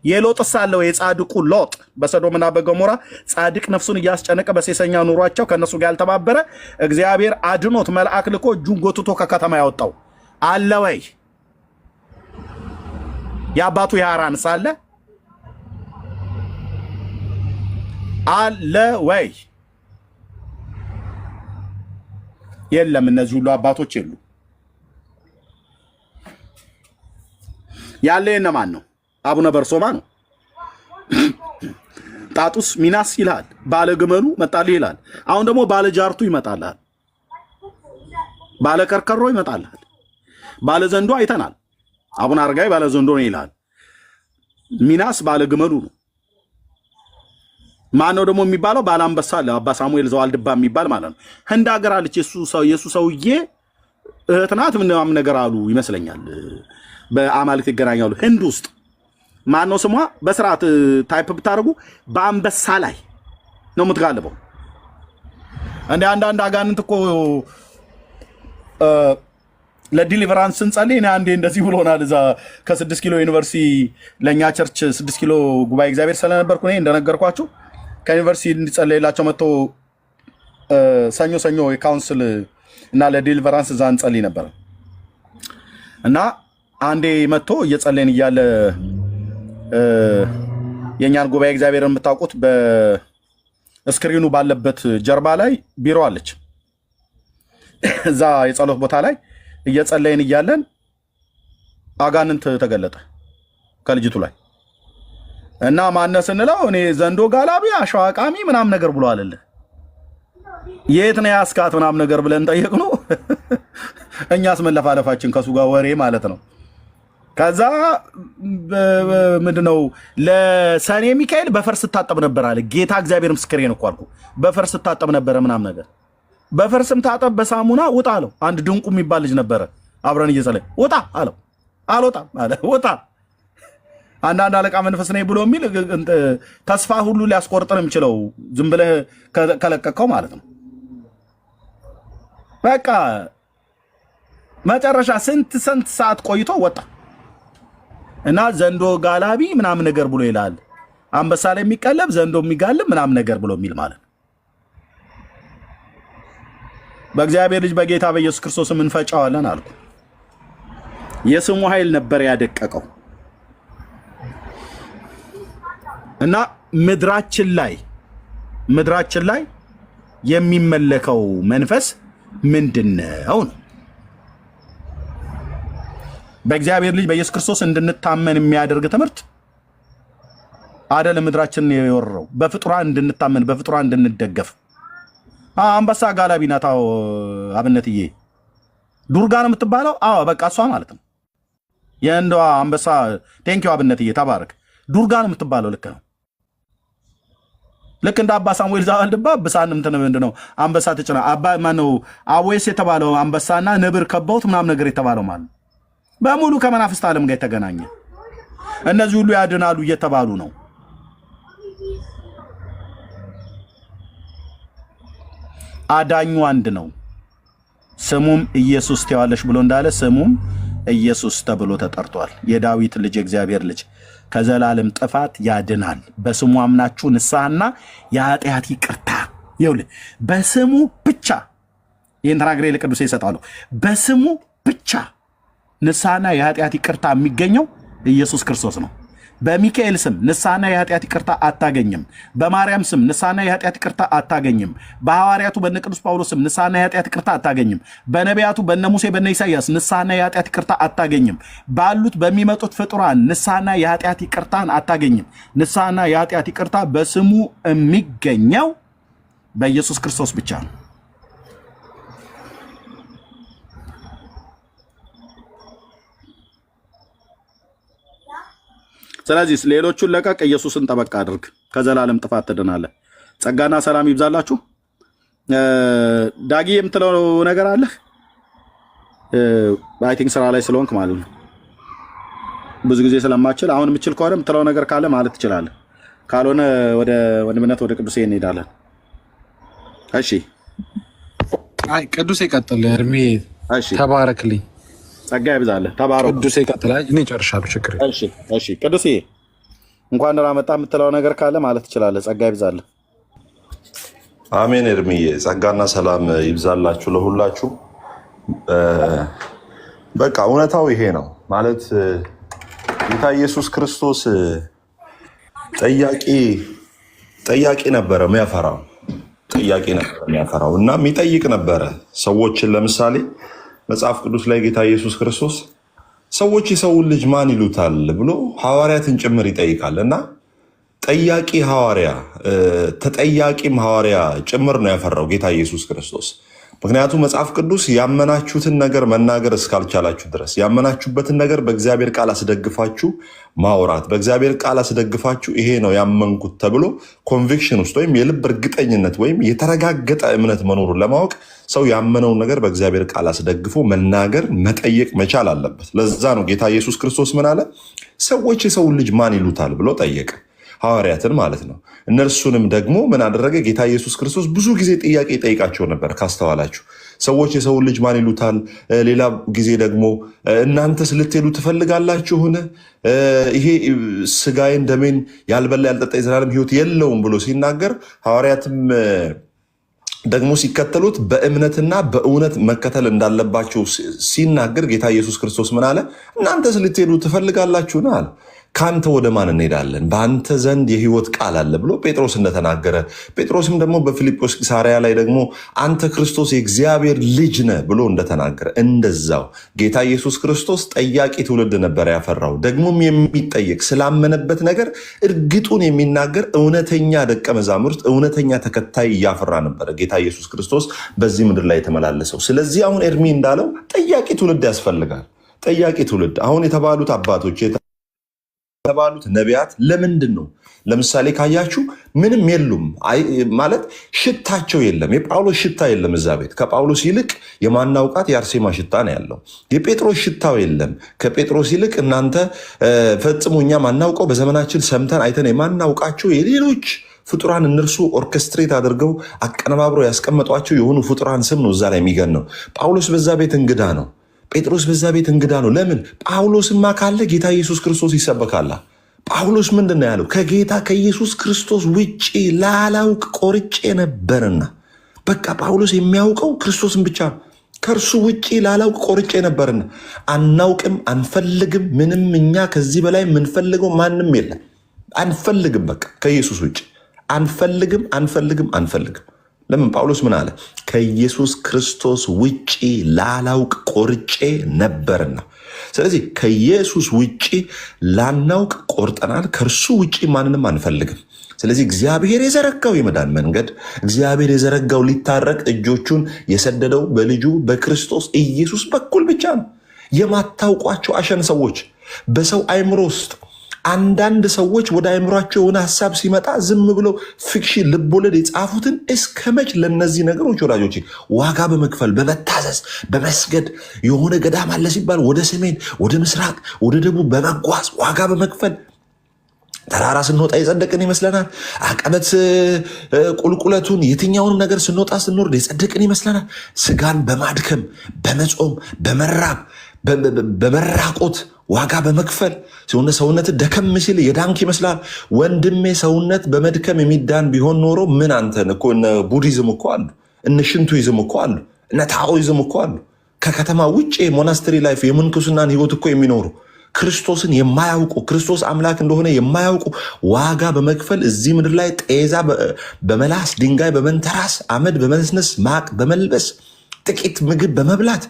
የሎጥስ አለው የጻድቁ ሎጥ በሰዶምና በገሞራ ጻድቅ ነፍሱን እያስጨነቀ በሴሰኛ ኑሯቸው ከነሱ ጋር ያልተባበረ እግዚአብሔር አድኖት መልአክ ልኮ እጁን ጎትቶ ከከተማ ያወጣው አለ ወይ? የአባቱ የሐራን ሳለ አለ ወይ? የለም። እነዚህ ሁሉ አባቶች የሉ። ያለ የነማን ነው? አቡነ በርሶማ ነው። ጣጡስ ሚናስ ይላል። ባለ ግመሉ መጣልህ ይላል። አሁን ደግሞ ባለ ጃርቱ ይመጣልሃል። ባለ ከርከሮ ይመጣልሃል። ባለ ዘንዶ አይተናል። አቡነ አረጋዊ ባለ ዘንዶ ነው ይላል። ሚናስ ባለ ግመሉ ነው። ማን ነው ደግሞ የሚባለው? ባለ አንበሳ አለ። አባ ሳሙኤል ዘዋልድባ የሚባል ማለት ነው። ህንድ ሀገር አለች። የሱ ሰውዬ እህት ናት ምናምን ነገር አሉ ይመስለኛል። በአማልክት ይገናኛሉ። ህንድ ውስጥ ማን ነው ስሟ? በስርዓት ታይፕ ብታደርጉ በአንበሳ ላይ ነው የምትጋልበው። እንደ አንዳንድ አጋንንት እኮ ለዲሊቨራንስ ስንጸልይ እኔ አንዴ እንደዚህ ብሎናል። እዛ ከ6 ኪሎ ዩኒቨርሲቲ ለእኛ ቸርች 6 ኪሎ ጉባኤ እግዚአብሔር ስለነበርኩ እኔ እንደነገርኳችሁ ከዩኒቨርሲቲ እንዲጸለይላቸው መጥቶ ሰኞ የካውንስል እና ለዲሊቨራንስ እዛ እንጸልይ ነበር እና አንዴ መጥቶ እየጸለይን እያለ የእኛን ጉባኤ እግዚአብሔር የምታውቁት በስክሪኑ ባለበት ጀርባ ላይ ቢሮ አለች። እዛ የጸሎት ቦታ ላይ እየጸለይን እያለን አጋንንት ተገለጠ ከልጅቱ ላይ እና ማነ ስንለው እኔ ዘንዶ ጋላቢ አሸዋቃሚ ምናም ነገር ብሎ አለልህ። የት ነው ያስካት ምናም ነገር ብለን ጠየቅነው። እኛስ መለፋለፋችን ከሱ ጋር ወሬ ማለት ነው። ከዛ ምንድነው ለሰኔ ሚካኤል በፈርስ ታጠብ ነበር አለ። ጌታ እግዚአብሔር ምስክሬን እኮ አልኩ። በፈርስ ታጠብ ነበር ምናም ነገር። በፈርስም ታጠብ በሳሙና ውጣ አለው። አንድ ድንቁ የሚባል ልጅ ነበረ አብረን እየጸለይ ውጣ አለው። አልወጣም አለ። ውጣ አንዳንድ አለቃ መንፈስ ነኝ ብሎ የሚል ተስፋ ሁሉ ሊያስቆርጥን የሚችለው ዝም ብለህ ከለቀቀው ማለት ነው። በቃ መጨረሻ ስንት ሰዓት ቆይቶ ወጣ እና ዘንዶ ጋላቢ ምናምን ነገር ብሎ ይላል። አንበሳ ላይ የሚቀለብ ዘንዶ የሚጋልብ ምናምን ነገር ብሎ የሚል ማለት ነው። በእግዚአብሔር ልጅ በጌታ በኢየሱስ ክርስቶስ እንፈጫዋለን አልኩ። የስሙ ኃይል ነበር ያደቀቀው እና ምድራችን ላይ የሚመለከው መንፈስ ምንድነው ነው? በእግዚአብሔር ልጅ በኢየሱስ ክርስቶስ እንድንታመን የሚያደርግ ትምህርት አይደለም። ምድራችን የወረረው በፍጡራን እንድንታመን በፍጡራን እንድንደገፍ። አንበሳ ጋላቢ ናት። አዎ አብነትዬ ዱርጋ ነው የምትባለው። አዎ በቃ እሷ ማለት ነው የእንዷ አንበሳ። ቴንኪው አብነትዬ ተባረክ። ዱርጋ ነው የምትባለው። ልክ ነው። ልክ እንደ አባ ሳሙኤል ዘዋልድባ ብሳንም ምንድነው አንበሳ ተጭና አባ ማነው አዌስ የተባለው አንበሳና ነብር ከበውት ምናምን ነገር የተባለው ማለት በሙሉ ከመናፍስት ዓለም ጋር የተገናኘ እነዚህ ሁሉ ያድናሉ እየተባሉ ነው። አዳኙ አንድ ነው። ስሙም ኢየሱስ ትዋለሽ ብሎ እንዳለ ስሙም ኢየሱስ ተብሎ ተጠርቷል። የዳዊት ልጅ እግዚአብሔር ልጅ ከዘላለም ጥፋት ያድናል። በስሙ አምናችሁ ንስሐና የኃጢአት ይቅርታ ይኸውልህ፣ በስሙ ብቻ ይህን ተናግሬ ለቅዱሴ ይሰጣሉ። በስሙ ብቻ ንስሐና የኃጢአት ይቅርታ የሚገኘው ኢየሱስ ክርስቶስ ነው። በሚካኤል ስም ንስሐና የኃጢአት ይቅርታ አታገኝም። በማርያም ስም ንስሐና የኃጢአት ይቅርታ አታገኝም። በሐዋርያቱ በነ ቅዱስ ጳውሎስ ስም ንስሐና የኃጢአት ይቅርታ አታገኝም። በነቢያቱ በነ ሙሴ በነ ኢሳይያስ ንስሐና የኃጢአት ይቅርታ አታገኝም። ባሉት በሚመጡት ፍጡራን ንስሐና የኃጢአት ይቅርታን አታገኝም። ንስሐና የኃጢአት ይቅርታ በስሙ የሚገኘው በኢየሱስ ክርስቶስ ብቻ ነው። ስለዚህ ሌሎቹን ለቀቅ፣ ኢየሱስን ጠበቅ አድርግ፣ ከዘላለም ጥፋት ትድናለህ። ጸጋና ሰላም ይብዛላችሁ። ዳጊ የምትለው ነገር አለ? አይ ቲንክ ስራ ላይ ስለሆንክ ማለት ነው ብዙ ጊዜ ስለማችል፣ አሁን የምችል ከሆነ የምትለው ነገር ካለ ማለት ትችላለህ። ካልሆነ ወደ ወንድምነት ወደ ቅዱሴ እንሄዳለን። እሺ፣ አይ ቅዱሴ ቀጥል። እርሜ ተባረክልኝ። ጸጋ ይብዛልህ። ተባረክ። ቅዱሴ ቀጥል። እኔ ጨርሻለሁ። ችግር እሺ፣ ቅዱሴ እንኳን ደህና መጣ የምትለው ነገር ካለ ማለት ትችላለህ። ጸጋ ይብዛልህ። አሜን። እርምዬ ጸጋና ሰላም ይብዛላችሁ ለሁላችሁ። በቃ እውነታው ይሄ ነው ማለት ጌታ ኢየሱስ ክርስቶስ ጠያቂ ነበረ የሚያፈራው እና የሚጠይቅ ነበረ ሰዎችን። ለምሳሌ መጽሐፍ ቅዱስ ላይ ጌታ ኢየሱስ ክርስቶስ ሰዎች የሰውን ልጅ ማን ይሉታል ብሎ ሐዋርያትን ጭምር ይጠይቃል እና ጠያቂ ሐዋርያ ተጠያቂም ሐዋርያ ጭምር ነው ያፈራው ጌታ ኢየሱስ ክርስቶስ። ምክንያቱም መጽሐፍ ቅዱስ ያመናችሁትን ነገር መናገር እስካልቻላችሁ ድረስ ያመናችሁበትን ነገር በእግዚአብሔር ቃል አስደግፋችሁ ማውራት፣ በእግዚአብሔር ቃል አስደግፋችሁ ይሄ ነው ያመንኩት ተብሎ ኮንቪክሽን ውስጥ ወይም የልብ እርግጠኝነት ወይም የተረጋገጠ እምነት መኖሩን ለማወቅ ሰው ያመነውን ነገር በእግዚአብሔር ቃል አስደግፎ መናገር መጠየቅ መቻል አለበት። ለዛ ነው ጌታ ኢየሱስ ክርስቶስ ምን አለ? ሰዎች የሰውን ልጅ ማን ይሉታል ብሎ ጠየቀ፣ ሐዋርያትን ማለት ነው። እነርሱንም ደግሞ ምን አደረገ? ጌታ ኢየሱስ ክርስቶስ ብዙ ጊዜ ጥያቄ ይጠይቃቸው ነበር ካስተዋላችሁ። ሰዎች የሰውን ልጅ ማን ይሉታል? ሌላ ጊዜ ደግሞ እናንተስ ልትሄዱ ትፈልጋላችሁን? ይሄ ስጋዬን ደሜን ያልበላ ያልጠጣ የዘላለም ሕይወት የለውም ብሎ ሲናገር ሐዋርያትም ደግሞ ሲከተሉት በእምነትና በእውነት መከተል እንዳለባቸው ሲናገር ጌታ ኢየሱስ ክርስቶስ ምን አለ? እናንተስ ልትሄዱ ትፈልጋላችሁን አለ። ከአንተ ወደ ማን እንሄዳለን? በአንተ ዘንድ የህይወት ቃል አለ ብሎ ጴጥሮስ እንደተናገረ፣ ጴጥሮስም ደግሞ በፊልጶስ ቂሳርያ ላይ ደግሞ አንተ ክርስቶስ የእግዚአብሔር ልጅ ነህ ብሎ እንደተናገረ፣ እንደዛው ጌታ ኢየሱስ ክርስቶስ ጠያቂ ትውልድ ነበር ያፈራው። ደግሞም የሚጠየቅ ስላመነበት ነገር እርግጡን የሚናገር እውነተኛ ደቀ መዛሙርት፣ እውነተኛ ተከታይ እያፈራ ነበረ ጌታ ኢየሱስ ክርስቶስ በዚህ ምድር ላይ የተመላለሰው። ስለዚህ አሁን ኤርሚ እንዳለው ጠያቂ ትውልድ ያስፈልጋል። ጠያቂ ትውልድ አሁን የተባሉት አባቶች የተባሉት ነቢያት ለምንድን ነው? ለምሳሌ ካያችሁ ምንም የሉም ማለት ሽታቸው የለም። የጳውሎስ ሽታ የለም እዛ ቤት። ከጳውሎስ ይልቅ የማናውቃት የአርሴማ ሽታ ነው ያለው። የጴጥሮስ ሽታው የለም። ከጴጥሮስ ይልቅ እናንተ ፈጽሞ እኛ ማናውቀው በዘመናችን ሰምተን አይተን የማናውቃቸው የሌሎች ፍጡራን እነርሱ ኦርኬስትሬት አድርገው አቀነባብረው ያስቀመጧቸው የሆኑ ፍጡራን ስም ነው እዛ ላይ የሚገነው። ጳውሎስ በዛ ቤት እንግዳ ነው። ጴጥሮስ በዛ ቤት እንግዳ ነው። ለምን? ጳውሎስማ ካለ ጌታ ኢየሱስ ክርስቶስ ይሰበካላ። ጳውሎስ ምንድን ነው ያለው? ከጌታ ከኢየሱስ ክርስቶስ ውጭ ላላውቅ ቆርጬ ነበርና። በቃ ጳውሎስ የሚያውቀው ክርስቶስን ብቻ ነው። ከእርሱ ውጭ ላላውቅ ቆርጬ ነበርና። አናውቅም፣ አንፈልግም። ምንም እኛ ከዚህ በላይ የምንፈልገው ማንም የለም። አንፈልግም። በቃ ከኢየሱስ ውጭ አንፈልግም። ለምን? ጳውሎስ ምን አለ? ከኢየሱስ ክርስቶስ ውጭ ላላውቅ ቆርጬ ነበርና። ስለዚህ ከኢየሱስ ውጭ ላናውቅ ቆርጠናል። ከእርሱ ውጭ ማንንም አንፈልግም። ስለዚህ እግዚአብሔር የዘረጋው የመዳን መንገድ፣ እግዚአብሔር የዘረጋው ሊታረቅ እጆቹን የሰደደው በልጁ በክርስቶስ ኢየሱስ በኩል ብቻ ነው። የማታውቋቸው አሸን ሰዎች በሰው አይምሮ ውስጥ አንዳንድ ሰዎች ወደ አይምሯቸው የሆነ ሀሳብ ሲመጣ ዝም ብለው ፊክሽን ልቦለድ የጻፉትን እስከ መች ለእነዚህ ነገሮች ወዳጆች ዋጋ በመክፈል በመታዘዝ በመስገድ የሆነ ገዳም አለ ሲባል ወደ ሰሜን፣ ወደ ምስራቅ፣ ወደ ደቡብ በመጓዝ ዋጋ በመክፈል ተራራ ስንወጣ የጸደቅን ይመስለናል። አቀበት ቁልቁለቱን የትኛውንም ነገር ስንወጣ ስንወርድ የጸደቅን ይመስለናል። ስጋን በማድከም በመጾም በመራብ በመራቆት ዋጋ በመክፈል ሲሆነ ሰውነት ደከም ሲል የዳንክ ይመስላል። ወንድሜ ሰውነት በመድከም የሚዳን ቢሆን ኖሮ ምን አንተን እኮ እነ ቡዲዝም እኮ አሉ፣ እነ ሽንቱይዝም እኮ አሉ፣ እነ ታኦይዝም እኮ አሉ። ከከተማ ውጭ የሞናስትሪ ላይፍ የምንኩስናን ህይወት እኮ የሚኖሩ ክርስቶስን የማያውቁ ክርስቶስ አምላክ እንደሆነ የማያውቁ ዋጋ በመክፈል እዚህ ምድር ላይ ጤዛ በመላስ ድንጋይ በመንተራስ አመድ በመነስነስ ማቅ በመልበስ ጥቂት ምግብ በመብላት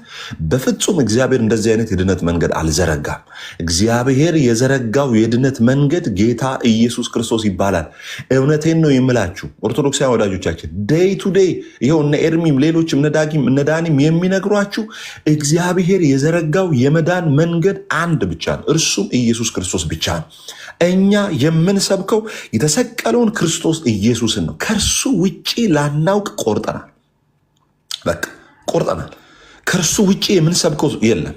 በፍጹም እግዚአብሔር እንደዚህ አይነት የድነት መንገድ አልዘረጋም። እግዚአብሔር የዘረጋው የድነት መንገድ ጌታ ኢየሱስ ክርስቶስ ይባላል። እውነቴን ነው የምላችሁ ኦርቶዶክሳውያን ወዳጆቻችን፣ ዴይ ቱ ዴይ ይኸው እነ ኤርሚም ሌሎችም እነ ዳኒም የሚነግሯችሁ እግዚአብሔር የዘረጋው የመዳን መንገድ አንድ ብቻ ነው። እርሱም ኢየሱስ ክርስቶስ ብቻ ነው። እኛ የምንሰብከው የተሰቀለውን ክርስቶስ ኢየሱስን ነው። ከእርሱ ውጭ ላናውቅ ቆርጠናል። በቃ ቆርጠናል። ከእርሱ ውጭ የምንሰብከው የለም።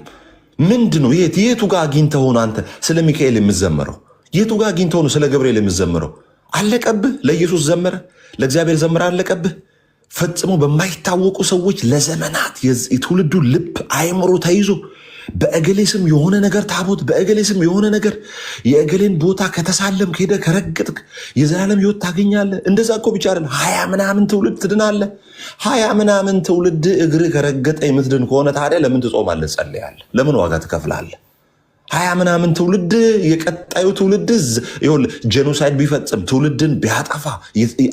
ምንድን ነው? የቱ ጋር አግኝተህ ሆነ አንተ ስለ ሚካኤል የምትዘምረው? የቱ ጋር አግኝተህ ሆነ ስለ ገብርኤል የምትዘምረው? አለቀብህ? ለኢየሱስ ዘመረ፣ ለእግዚአብሔር ዘመረ፣ አለቀብህ? ፈጽሞ በማይታወቁ ሰዎች ለዘመናት የትውልዱ ልብ አይምሮ ተይዞ በእገሌ ስም የሆነ ነገር ታቦት፣ በእገሌ ስም የሆነ ነገር የእገሌን ቦታ ከተሳለም ከሄደ ከረገጥክ የዘላለም ሕይወት ታገኛለህ። እንደዛ እኮ ብቻ አይደለም፣ 20 ምናምን ትውልድ ትድናለህ። 20 ምናምን ትውልድ እግር ከረገጠ የምትድን ከሆነ ታዲያ ለምን ትጾማለህ? ጸልያለህ? ለምን ዋጋ ትከፍላለህ? 20 ምናምን ትውልድ የቀጣዩ ትውልድ ጄኖሳይድ ቢፈጽም ትውልድን ቢያጠፋ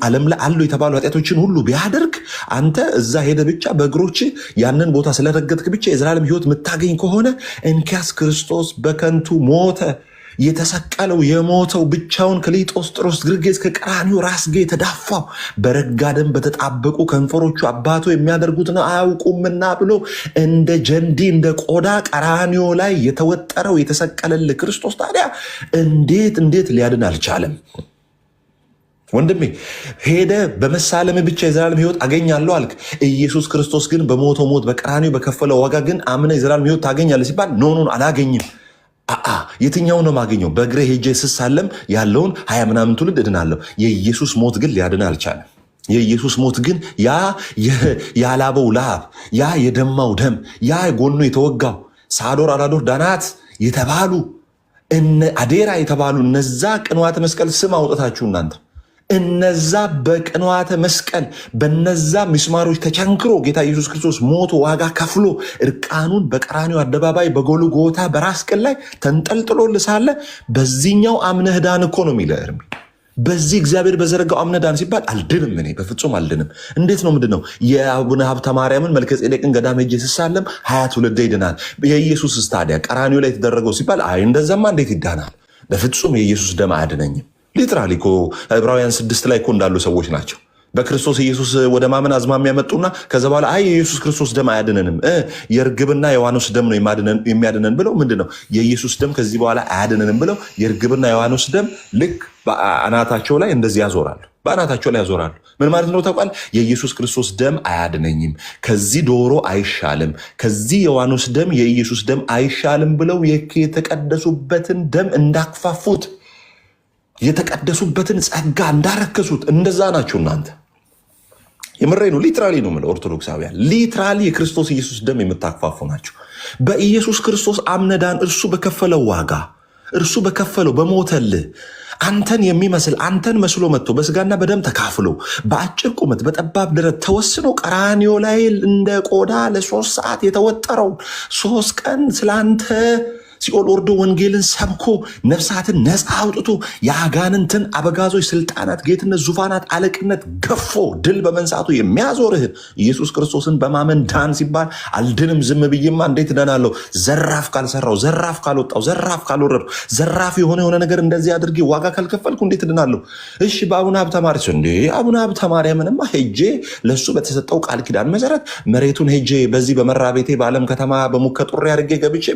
ዓለም ላይ አሉ የተባሉ ኃጢአቶችን ሁሉ ቢያደርግ አንተ እዛ ሄደ ብቻ በእግሮች ያንን ቦታ ስለረገጥክ ብቻ የዘላለም ሕይወት የምታገኝ ከሆነ እንኪያስ ክርስቶስ በከንቱ ሞተ። የተሰቀለው የሞተው ብቻውን ከሊጦስጥሮስ ግርጌ እስከ ቀራንዮ ራስጌ የተዳፋው በረጋ ደም በተጣበቁ ከንፈሮቹ አባቶ የሚያደርጉትን አያውቁምና ብሎ እንደ ጀንዲ እንደ ቆዳ ቀራንዮ ላይ የተወጠረው የተሰቀለልህ ክርስቶስ ታዲያ እንዴት ሊያድን አልቻለም? ወንድሜ ሄደ በመሳለም ብቻ የዘላለም ሕይወት አገኛለሁ አልክ። ኢየሱስ ክርስቶስ ግን በሞተው ሞት በቀራንዮ በከፈለው ዋጋ ግን አምነ የዘላለም ሕይወት ታገኛለህ ሲባል ኖ አላገኝም። የትኛው ነው ማገኘው? በእግሬ ሄጄ ስሳለም ያለውን 20 ምናምን ትውልድ እድናለሁ። የኢየሱስ ሞት ግን ሊያድን አልቻለም። የኢየሱስ ሞት ግን ያ ያላበው ላብ፣ ያ የደማው ደም፣ ያ ጎኑ የተወጋው ሳዶር አላዶር ዳናት የተባሉ አዴራ የተባሉ እነዛ ቅንዋተ መስቀል ስም አውጥታችሁ እናንተ እነዛ በቅንዋተ መስቀል በነዛ ምስማሮች ተቸንክሮ ጌታ ኢየሱስ ክርስቶስ ሞቶ ዋጋ ከፍሎ እርቃኑን በቀራንዮ አደባባይ በጎልጎታ በራስ ቅል ላይ ተንጠልጥሎ ሳለ በዚህኛው አምነህ ዳን እኮ ነው የሚለው ኤርሚ። በዚህ እግዚአብሔር በዘረጋው አምነህ ዳን ሲባል አልድንም፣ እኔ በፍጹም አልድንም። እንዴት ነው? ምንድን ነው? የአቡነ ሀብተ ማርያምን መልከጼዴቅን ገዳም ሄጄ ስሳለም 20 ትውልድ ይድናል። የኢየሱስ ታዲያ ቀራንዮ ላይ የተደረገው ሲባል አይ እንደዛማ እንዴት ይዳናል? በፍጹም የኢየሱስ ደም አያድነኝም። ሊትራሊ እኮ ዕብራውያን 6 ላይ እኮ እንዳሉ ሰዎች ናቸው። በክርስቶስ ኢየሱስ ወደ ማመን አዝማሚያ መጡና ከዛ በኋላ አይ የኢየሱስ ክርስቶስ ደም አያድነንም፣ የእርግብና የዋኖስ ደም ነው የሚያድነን ብለው ምንድን ነው የኢየሱስ ደም ከዚህ በኋላ አያድነንም ብለው የእርግብና የዋኖስ ደም ልክ በአናታቸው ላይ እንደዚህ ያዞራሉ። በአናታቸው ላይ ያዞራሉ። ምን ማለት ነው ታውቃል? የኢየሱስ ክርስቶስ ደም አያድነኝም፣ ከዚህ ዶሮ አይሻልም፣ ከዚህ የዋኖስ ደም የኢየሱስ ደም አይሻልም ብለው የተቀደሱበትን ደም እንዳክፋፉት የተቀደሱበትን ጸጋ እንዳረከሱት እንደዛ ናቸው እናንተ። የምሬ ነው። ሊትራሊ ነው የምለው። ኦርቶዶክሳውያን ሊትራሊ የክርስቶስ ኢየሱስ ደም የምታክፋፉ ናቸው። በኢየሱስ ክርስቶስ አምነዳን እርሱ በከፈለው ዋጋ እርሱ በከፈለው በሞተልህ አንተን የሚመስል አንተን መስሎ መጥቶ በስጋና በደም ተካፍሎ በአጭር ቁመት በጠባብ ደረት ተወስኖ ቀራንዮ ላይ እንደ ቆዳ ለ3 ሰዓት የተወጠረው 3 ቀን ስላንተ ሲኦል ወርዶ ወንጌልን ሰብኮ ነፍሳትን ነፃ አውጥቶ የአጋንንትን አበጋዞች ስልጣናት፣ ጌትነት፣ ዙፋናት፣ አለቅነት ገፎ ድል በመንሳቱ የሚያዞርህን ኢየሱስ ክርስቶስን በማመን ዳን ሲባል አልድንም ዝም ብዬማ እንዴት እደናለሁ? ዘራፍ ካልሰራው፣ ዘራፍ ካልወጣው፣ ዘራፍ ካልወረዱ፣ ዘራፍ የሆነ ነገር እንደዚህ አድርጌ ዋጋ ካልከፈልኩ እንዴት እድናለሁ? እሺ በአቡነ ሀብተ ማርያም እንዴ አቡነ ሀብተ ማርያምንማ ሄጄ ለሱ በተሰጠው ቃል ኪዳን መሰረት መሬቱን ሄጄ በዚህ በመራ ቤቴ በዓለም ከተማ በሙከጡሬ አድርጌ ገብቼ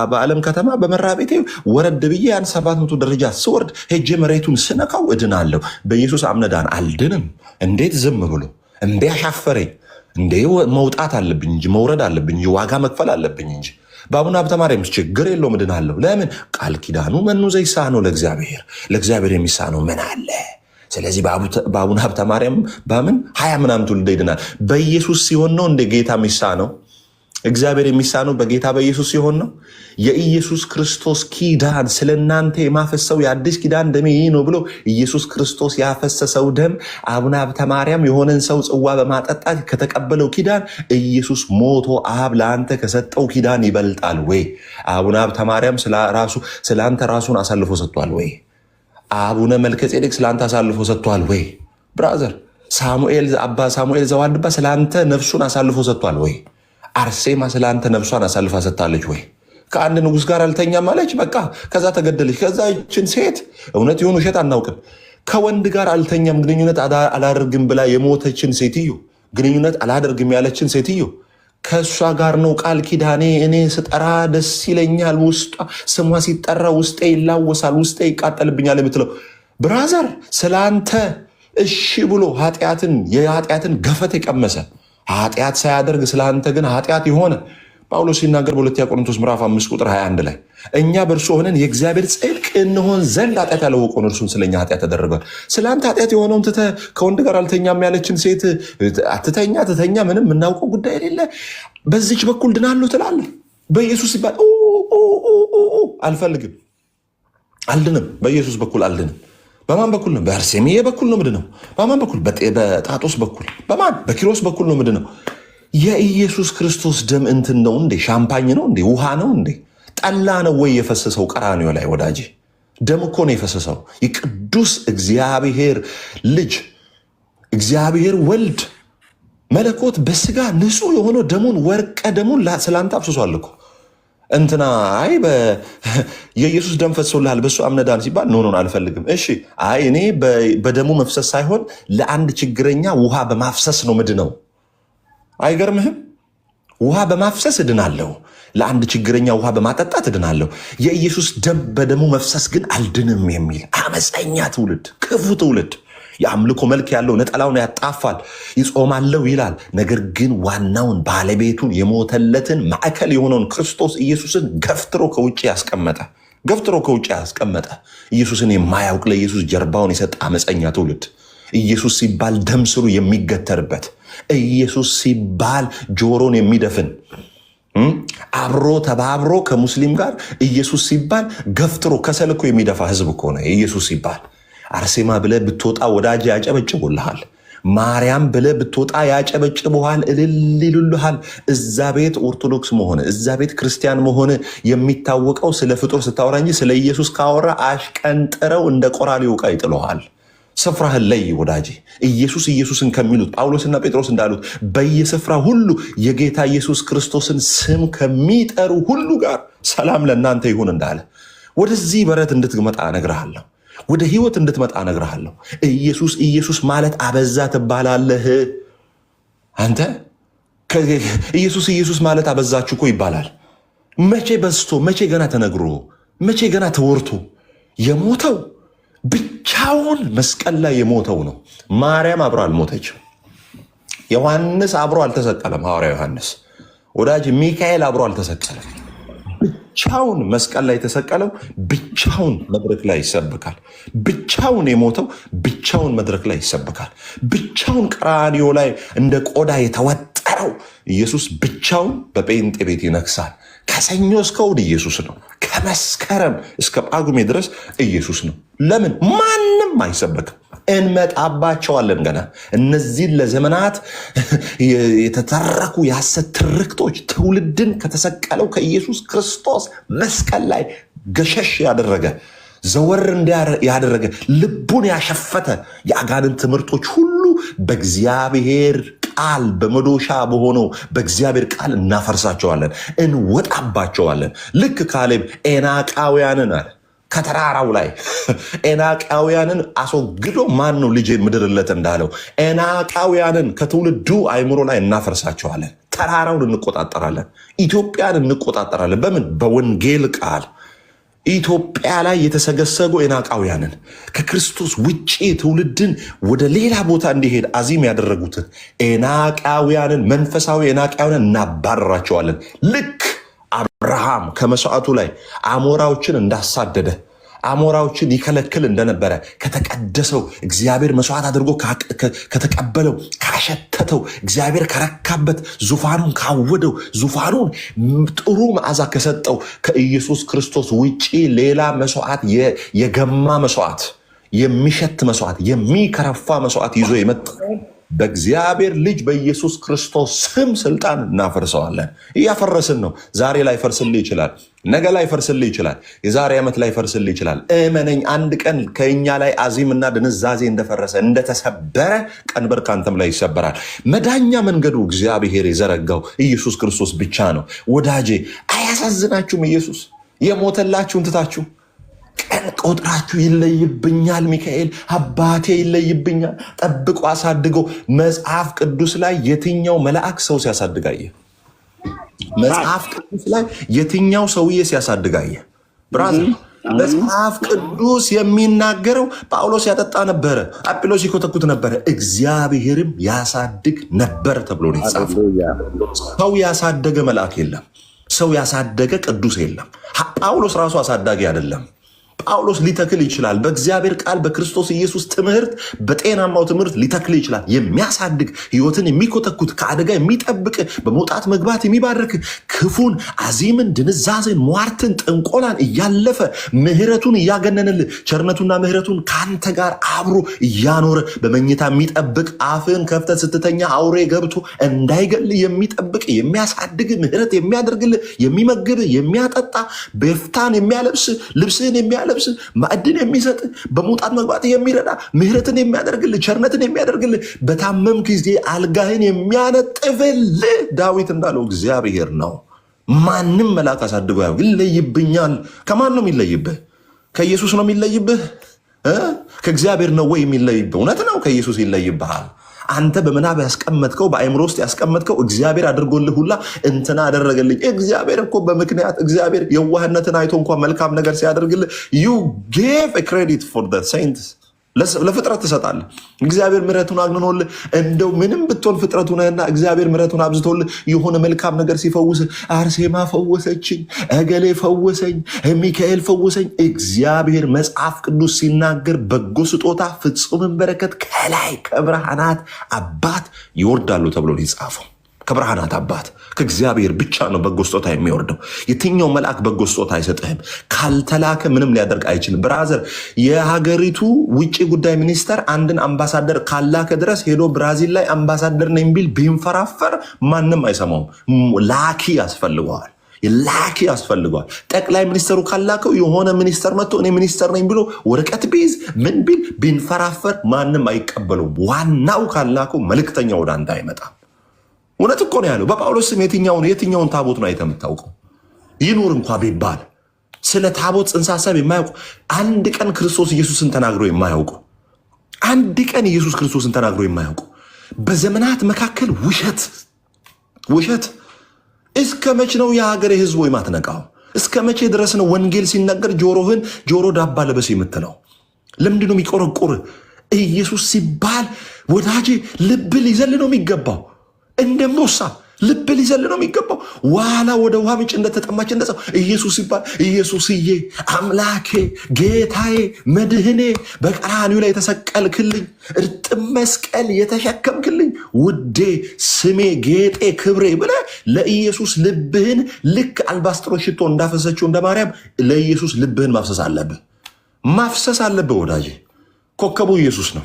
በዓለም ከተማ በመራ ቤቴ ወረድ ብዬ ያን 700 ደረጃ ስወርድ ሄጄ መሬቱን ስነካው እድናለሁ። በኢየሱስ አምነዳን አልድንም። እንዴት ዝም ብሎ እንዴ አሻፈረኝ እንዴ? መውጣት አለብኝ እንጂ መውረድ አለብኝ እንጂ ዋጋ መክፈል አለብኝ እንጂ። በአቡነ ሀብተ ማርያም ችግር የለው እድናለሁ። ለምን? ቃል ኪዳኑ መኑ ዘይሳነው ለእግዚአብሔር የሚሳነው ምን አለ? ስለዚህ በአቡነ ሀብተ ማርያም ባምን 20 ምናምን ትውልድ ይድናል። በኢየሱስ ሲሆን ነው እንደ ጌታ የሚሳነው እግዚአብሔር የሚሳነው በጌታ በኢየሱስ ሲሆን ነው። የኢየሱስ ክርስቶስ ኪዳን ስለ እናንተ የማፈሰው የአዲስ ኪዳን ደሜ ይህ ነው ብሎ ኢየሱስ ክርስቶስ ያፈሰሰው ደም አቡነ ሀብተ ማርያም የሆነን ሰው ጽዋ በማጠጣት ከተቀበለው ኪዳን ኢየሱስ ሞቶ አብ ለአንተ ከሰጠው ኪዳን ይበልጣል ወይ? አቡነ ሀብተ ማርያም ስለ አንተ ራሱን አሳልፎ ሰጥቷል ወይ? አቡነ መልከጼዴቅ ስለ አንተ አሳልፎ ሰጥቷል ወይ? ብራዘር አባ ሳሙኤል ዘዋልድባ ስለ አንተ ነፍሱን አሳልፎ ሰጥቷል ወይ? አርሴማ ስለ አንተ ነፍሷን አሳልፋ ሰጥታለች ወይ? ከአንድ ንጉሥ ጋር አልተኛም አለች፣ በቃ ከዛ ተገደለች። ከዛ ይችን ሴት እውነት ይሁን ውሸት አናውቅም፣ ከወንድ ጋር አልተኛም ግንኙነት አላደርግም ብላ የሞተችን ሴትዮ፣ ግንኙነት አላደርግም ያለችን ሴትዮ ከእሷ ጋር ነው ቃል ኪዳኔ። እኔ ስጠራ ደስ ይለኛል፣ ውስጧ ስሟ ሲጠራ ውስጤ ይላወሳል፣ ውስጤ ይቃጠልብኛል የምትለው ብራዘር ስለ አንተ እሺ ብሎ የኃጢአትን ገፈት የቀመሰ ኃጢአት ሳያደርግ ስለ አንተ ግን ኃጢአት የሆነ ጳውሎስ ሲናገር በሁለተኛ ቆሮንቶስ ምዕራፍ 5 ቁጥር 21 ላይ እኛ በእርሱ ሆነን የእግዚአብሔር ጽድቅ እንሆን ዘንድ ኃጢአት ያላወቀውን እርሱን ስለኛ ኃጢአት ተደረገዋል። ስለ አንተ ኃጢአት የሆነውን ትተህ ከወንድ ጋር አልተኛም ያለችን ሴት ትተኛ ምንም የምናውቀው ጉዳይ የሌለ በዚች በኩል ድናለሁ ትላለህ። በኢየሱስ ሲባል አልፈልግም፣ አልድንም። በኢየሱስ በኩል አልድንም። በማን በኩል ነው? በአርሴምዬ በኩል ነው ምንድነው? በማን በኩል? በጣጦስ በኩል። በማን? በኪሮስ በኩል ነው ምንድነው? የኢየሱስ ክርስቶስ ደም እንትን ነው እንዴ? ሻምፓኝ ነው እንዴ? ውሃ ነው እንዴ? ጠላ ነው ወይ የፈሰሰው ቀራንዮ ላይ? ወዳጄ ደም እኮ ነው የፈሰሰው። የቅዱስ እግዚአብሔር ልጅ እግዚአብሔር ወልድ መለኮት በስጋ ንጹህ የሆነው ደሙን ወርቀ ደሙን ስላንተ አፍስሷል እኮ። እንትና አይ የኢየሱስ ደም ፈሶልሃል በሱ አምነዳን ሲባል ኖ አልፈልግም። እሺ አይ እኔ በደሙ መፍሰስ ሳይሆን ለአንድ ችግረኛ ውሃ በማፍሰስ ነው ምድነው። አይገርምህም? ውሃ በማፍሰስ እድናለሁ፣ ለአንድ ችግረኛ ውሃ በማጠጣት እድናለሁ። የኢየሱስ ደም በደሙ መፍሰስ ግን አልድንም የሚል አመፀኛ ትውልድ፣ ክፉ ትውልድ፣ የአምልኮ መልክ ያለው ነጠላውን ያጣፋል፣ ይጾማለው ይላል። ነገር ግን ዋናውን ባለቤቱን የሞተለትን ማዕከል የሆነውን ክርስቶስ ኢየሱስን ገፍትሮ ከውጭ ያስቀመጠ ኢየሱስን የማያውቅ ለኢየሱስ ጀርባውን የሰጠ አመፀኛ ትውልድ። ኢየሱስ ሲባል ደም ስሩ የሚገተርበት፣ ኢየሱስ ሲባል ጆሮን የሚደፍን አብሮ ተባብሮ ከሙስሊም ጋር ኢየሱስ ሲባል ገፍትሮ ከሰልኮ የሚደፋ ህዝብ እኮ ነው ኢየሱስ ሲባል። አርሴማ ብለህ ብትወጣ ወዳጅ ያጨበጭቡልሃል። ማርያም ብለህ ብትወጣ ያጨበጭቡሃል፣ እልል ይሉልሃል። እዛ ቤት ኦርቶዶክስ መሆን እዛ ቤት ክርስቲያን መሆን የሚታወቀው ስለ ፍጡር ስታወራ እንጂ ስለ ኢየሱስ ካወራ አሽቀንጥረው እንደ ቆራሌው ዕቃ ይጥለዋል። ስፍራህን ለይ ወዳጄ። ኢየሱስ ኢየሱስን ከሚሉት ጳውሎስና ጴጥሮስ እንዳሉት በየስፍራ ሁሉ የጌታ ኢየሱስ ክርስቶስን ስም ከሚጠሩ ሁሉ ጋር ሰላም ለእናንተ ይሁን እንዳለ ወደዚህ በረት እንድትመጣ እነግርሃለሁ። ወደ ህይወት እንድትመጣ እነግርሃለሁ። ኢየሱስ ኢየሱስ ማለት አበዛ ትባላለህ አንተ። ኢየሱስ ኢየሱስ ማለት አበዛችሁ እኮ ይባላል። መቼ በዝቶ፣ መቼ ገና ተነግሮ፣ መቼ ገና ተወርቶ የሞተው ብቻውን መስቀል ላይ የሞተው ነው። ማርያም አብሮ አልሞተችም። ዮሐንስ አብሮ አልተሰቀለም። ሐዋርያ ዮሐንስ ወዳጅ ሚካኤል አብሮ አልተሰቀለም። ብቻውን መስቀል ላይ የተሰቀለው ብቻውን መድረክ ላይ ይሰብካል። ብቻውን የሞተው ብቻውን መድረክ ላይ ይሰብካል። ብቻውን ቀራንዮ ላይ እንደ ቆዳ የተወጠረው ኢየሱስ ብቻውን በጴንጤ ቤት ይነግሳል። ከሰኞ እስከ እሑድ ኢየሱስ ነው። ከመስከረም እስከ ጳጉሜ ድረስ ኢየሱስ ነው። ለምን? ማንም አይሰበክም። እንመጣባቸዋለን ገና። እነዚህን ለዘመናት የተተረኩ የሐሰት ትርክቶች ትውልድን ከተሰቀለው ከኢየሱስ ክርስቶስ መስቀል ላይ ገሸሽ ያደረገ ዘወር ያደረገ ልቡን ያሸፈተ የአጋንንት ትምህርቶች ሁሉ በእግዚአብሔር ቃል በመዶሻ በሆነው በእግዚአብሔር ቃል እናፈርሳቸዋለን፣ እንወጣባቸዋለን። ልክ ካሌብ ኤናቃውያንን አለ ከተራራው ላይ ኤናቃውያንን አስወግዶ ማን ነው ልጄ ምድርለት እንዳለው ኤናቃውያንን ከትውልዱ አይምሮ ላይ እናፈርሳቸዋለን። ተራራውን እንቆጣጠራለን። ኢትዮጵያን እንቆጣጠራለን። በምን? በወንጌል ቃል። ኢትዮጵያ ላይ የተሰገሰጉ ኤናቃውያንን ከክርስቶስ ውጭ ትውልድን ወደ ሌላ ቦታ እንዲሄድ አዚም ያደረጉትን ኤናቃውያንን መንፈሳዊ ኤናቃውያንን እናባረራቸዋለን። ልክ አብርሃም ከመስዋዕቱ ላይ አሞራዎችን እንዳሳደደ አሞራዎችን ይከለክል እንደነበረ ከተቀደሰው እግዚአብሔር መስዋዕት አድርጎ ከተቀበለው ካሸተተው እግዚአብሔር ከረካበት ዙፋኑን ካወደው ዙፋኑን ጥሩ መዓዛ ከሰጠው ከኢየሱስ ክርስቶስ ውጪ ሌላ መስዋዕት የገማ መስዋዕት የሚሸት መስዋዕት የሚከረፋ መስዋዕት ይዞ የመጣው በእግዚአብሔር ልጅ በኢየሱስ ክርስቶስ ስም ስልጣን እናፈርሰዋለን። እያፈረስን ነው። ዛሬ ላይ ፈርስልህ ይችላል፣ ነገ ላይ ፈርስልህ ይችላል፣ የዛሬ ዓመት ላይ ፈርስልህ ይችላል። እመነኝ፣ አንድ ቀን ከእኛ ላይ አዚምና ድንዛዜ እንደፈረሰ እንደተሰበረ ቀንበር ከአንተም ላይ ይሰበራል። መዳኛ መንገዱ እግዚአብሔር የዘረጋው ኢየሱስ ክርስቶስ ብቻ ነው። ወዳጄ አያሳዝናችሁም? ኢየሱስ የሞተላችሁን ትታችሁ ቀን ቆጥራችሁ ይለይብኛል ሚካኤል አባቴ ይለይብኛል ጠብቆ አሳድገው። መጽሐፍ ቅዱስ ላይ የትኛው መልአክ ሰው ሲያሳድጋየ? መጽሐፍ ቅዱስ ላይ የትኛው ሰውዬ ሲያሳድጋየ? ብራዘር መጽሐፍ ቅዱስ የሚናገረው ጳውሎስ ያጠጣ ነበረ፣ አጵሎስ ይኮተኩት ነበረ፣ እግዚአብሔርም ያሳድግ ነበር ተብሎ ነው የተጻፈው። ሰው ያሳደገ መልአክ የለም። ሰው ያሳደገ ቅዱስ የለም። ጳውሎስ ራሱ አሳዳጊ አይደለም። ጳውሎስ ሊተክል ይችላል። በእግዚአብሔር ቃል በክርስቶስ ኢየሱስ ትምህርት በጤናማው ትምህርት ሊተክል ይችላል። የሚያሳድግ ሕይወትን የሚኮተኩት ከአደጋ የሚጠብቅ በመውጣት መግባት የሚባርክ ክፉን፣ አዚምን፣ ድንዛዜን፣ ሟርትን፣ ጥንቆላን እያለፈ ምሕረቱን እያገነንል ቸርነቱና ምሕረቱን ከአንተ ጋር አብሮ እያኖረ በመኝታ የሚጠብቅ አፍን ከፍተህ ስትተኛ አውሬ ገብቶ እንዳይገል የሚጠብቅ የሚያሳድግ ምሕረት የሚያደርግል የሚመግብ የሚያጠጣ በፍታን የሚያለብስ ልብስህን የሚያለብስ ማዕድን የሚሰጥ በመውጣት መግባት የሚረዳ ምሕረትን የሚያደርግልህ ቸርነትን የሚያደርግልህ በታመም ጊዜ አልጋህን የሚያነጥፍልህ ዳዊት እንዳለው እግዚአብሔር ነው። ማንም መልአክ አሳድጎ ይለይብኛል። ከማን ነው የሚለይብህ? ከኢየሱስ ነው የሚለይብህ? ከእግዚአብሔር ነው ወይ የሚለይብህ? እውነት ነው፣ ከኢየሱስ ይለይብሃል። አንተ በምናብ ያስቀመጥከው በአእምሮ ውስጥ ያስቀመጥከው እግዚአብሔር አድርጎልህ ሁላ እንትና አደረገልኝ። እግዚአብሔር እኮ በምክንያት እግዚአብሔር የዋህነትን አይቶ እንኳን መልካም ነገር ሲያደርግልህ you gave a credit for the saints ለፍጥረት ትሰጣለህ። እግዚአብሔር ምሕረቱን አግንኖልህ እንደው ምንም ብትሆን ፍጥረቱ ነህና እግዚአብሔር ምሕረቱን አብዝቶልህ የሆነ መልካም ነገር ሲፈውስ አርሴማ ፈወሰችኝ፣ እገሌ ፈወሰኝ፣ ሚካኤል ፈወሰኝ። እግዚአብሔር መጽሐፍ ቅዱስ ሲናገር በጎ ስጦታ ፍጹምን በረከት ከላይ ከብርሃናት አባት ይወርዳሉ ተብሎ ሊጻፈው ከብርሃናት አባት ከእግዚአብሔር ብቻ ነው በጎ ስጦታ የሚወርደው። የትኛው መልአክ በጎ ስጦታ አይሰጥህም። ካልተላከ ምንም ሊያደርግ አይችልም። ብራዘር የሀገሪቱ ውጭ ጉዳይ ሚኒስተር አንድን አምባሳደር ካላከ ድረስ ሄዶ ብራዚል ላይ አምባሳደር ነኝ ቢል ቢንፈራፈር ማንም አይሰማውም። ላኪ ያስፈልገዋል። ላኪ ያስፈልገዋል። ጠቅላይ ሚኒስተሩ ካላከው የሆነ ሚኒስተር መጥቶ እኔ ሚኒስተር ነኝ ብሎ ወረቀት ቢይዝ ምን ቢል ቢንፈራፈር ማንም አይቀበለውም። ዋናው ካላከው መልእክተኛ ወደ አንተ አይመጣም። እውነት እኮ ነው ያለው። በጳውሎስ ስም የትኛውን ታቦት ነው አይተህ የምታውቀው? ይኑር እንኳ ቢባል ስለ ታቦት ጽንሰ ሐሳብ የማያውቁ አንድ ቀን ክርስቶስ ኢየሱስን ተናግሮ የማያውቁ አንድ ቀን ኢየሱስ ክርስቶስን ተናግሮ የማያውቁ በዘመናት መካከል ውሸት። እስከ መቼ ነው የሀገሬ ሕዝብ ወይ ማትነቃው? እስከ መቼ ድረስ ነው ወንጌል ሲነገር ጆሮ ዳባ ለበስ የምትለው? ለምንድነው የሚቆረቁር? ኢየሱስ ሲባል ወዳጄ ልብ ሊዘል ነው የሚገባው። እንደምሮሳ ልብ ሊዘል ነው የሚገባው። ዋላ ወደ ውሃ ምንጭ እንደተጠማች እንደሰው ኢየሱስ ሲባል ኢየሱስዬ፣ አምላኬ፣ ጌታዬ፣ መድህኔ በቀራንዮ ላይ የተሰቀልክልኝ እርጥብ መስቀል የተሸከምክልኝ ውዴ፣ ስሜ፣ ጌጤ፣ ክብሬ ብለህ ለኢየሱስ ልብህን ልክ አልባስጥሮስ ሽቶ እንዳፈሰችው እንደ ማርያም ለኢየሱስ ልብህን ማፍሰስ አለብህ ወዳጄ። ኮከቡ ኢየሱስ ነው።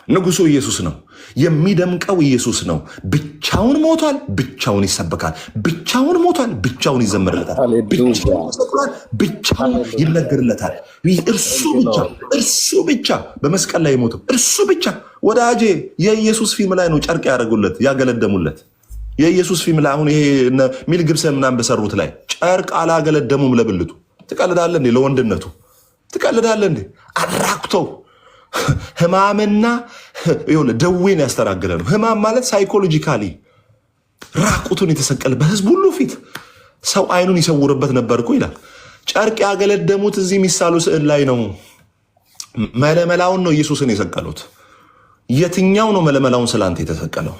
ንጉሱ ኢየሱስ ነው። የሚደምቀው ኢየሱስ ነው። ብቻውን ሞቷል፣ ብቻውን ይሰበካል። ብቻውን ሞቷል፣ ብቻውን ይዘመርለታል። ብቻውን ተሰቅሏል፣ ብቻውን ይነገርለታል። እርሱ ብቻ በመስቀል ላይ የሞተው እርሱ ብቻ። ወዳጄ የኢየሱስ ፊልም ላይ ነው ጨርቅ ያደረጉለት ያገለደሙለት። የኢየሱስ ፊልም ላይ አሁን ይሄ ሚል ግብሰን ምናምን በሰሩት ላይ ጨርቅ አላገለደሙም ለብልቱ። ትቀልዳለህ እንዴ? ለወንድነቱ ትቀልዳለህ እንዴ? አራኩተው ህማምና ደዌን ያስተናገደ ነው። ህማም ማለት ሳይኮሎጂካሊ ራቁቱን የተሰቀለ በህዝብ ሁሉ ፊት ሰው አይኑን ይሰውርበት ነበር እኮ ይላል። ጨርቅ ያገለደሙት እዚህ የሚሳሉ ስዕል ላይ ነው። መለመላውን ነው ኢየሱስን የሰቀሉት። የትኛው ነው መለመላውን ስላንተ የተሰቀለው?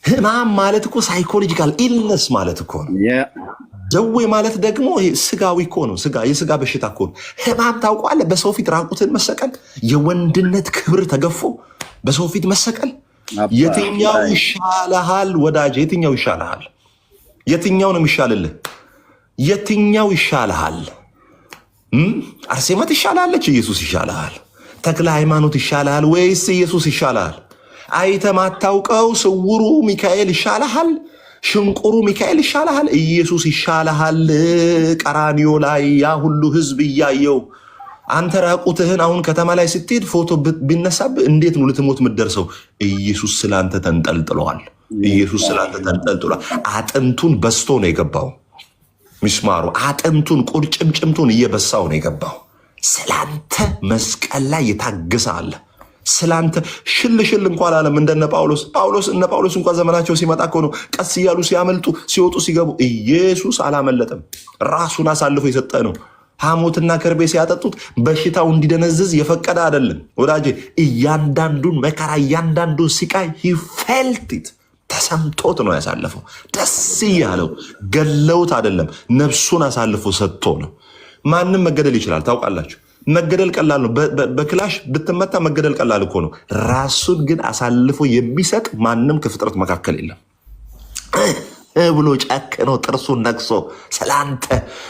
ህማም ማለት እኮ ሳይኮሎጂካል ኢልነስ ማለት እኮ ነው። ደዌ ማለት ደግሞ ስጋዊ እኮ ነው። የስጋ በሽታ እኮ ነው። ህማም ታውቀዋለህ? በሰው ፊት ራቁትን መሰቀል፣ የወንድነት ክብር ተገፎ በሰው ፊት መሰቀል። የትኛው ይሻልሃል ወዳጅ? የትኛው ይሻልሃል? የትኛው ነው የሚሻልልህ? የትኛው ይሻልሃል? አርሴማ ትሻላለች? ኢየሱስ ይሻልሃል? ተክለ ሃይማኖት ይሻልሃል ወይስ ኢየሱስ ይሻልሃል? አይተህ ማታውቀው ስውሩ ሚካኤል ይሻልሃል? ሽንቁሩ ሚካኤል ይሻልሃል? ኢየሱስ ይሻልሃል። ቀራንዮ ላይ ያ ሁሉ ህዝብ እያየው አንተ ራቁትህን አሁን ከተማ ላይ ስትሄድ ፎቶ ቢነሳብህ እንዴት ነው ልትሞት የምትደርሰው? ኢየሱስ ስላንተ ተንጠልጥሏል። ኢየሱስ ስላንተ ተንጠልጥሏል። አጥንቱን በስቶ ነው የገባው። ሚስማሩ አጥንቱን ቁርጭምጭምቱን እየበሳው ነው የገባው። ስላንተ መስቀል ላይ የታገሳል። ስላንተ ሽል እንኳን አለም። እንደነ እነ ጳውሎስ እንኳን ዘመናቸው ሲመጣ እኮ ነው ቀስ እያሉ ሲያመልጡ ሲወጡ ሲገቡ። ኢየሱስ አላመለጠም። ራሱን አሳልፎ የሰጠ ነው። ሐሞትና ከርቤ ሲያጠጡት በሽታው እንዲደነዝዝ የፈቀደ አይደለም ወዳጄ። እያንዳንዱን መከራ እያንዳንዱን ሲቃይ ሂፈልቲት ተሰምቶት ነው ያሳለፈው። ደስ እያለው ገለውት አይደለም፣ ነፍሱን አሳልፎ ሰጥቶ ነው። ማንም መገደል ይችላል። ታውቃላችሁ፣ መገደል ቀላል ነው። በክላሽ ብትመታ መገደል ቀላል እኮ ነው። ራሱን ግን አሳልፎ የሚሰጥ ማንም ከፍጥረት መካከል የለም ብሎ ጨክኖ ጥርሱን ነክሶ ስላንተ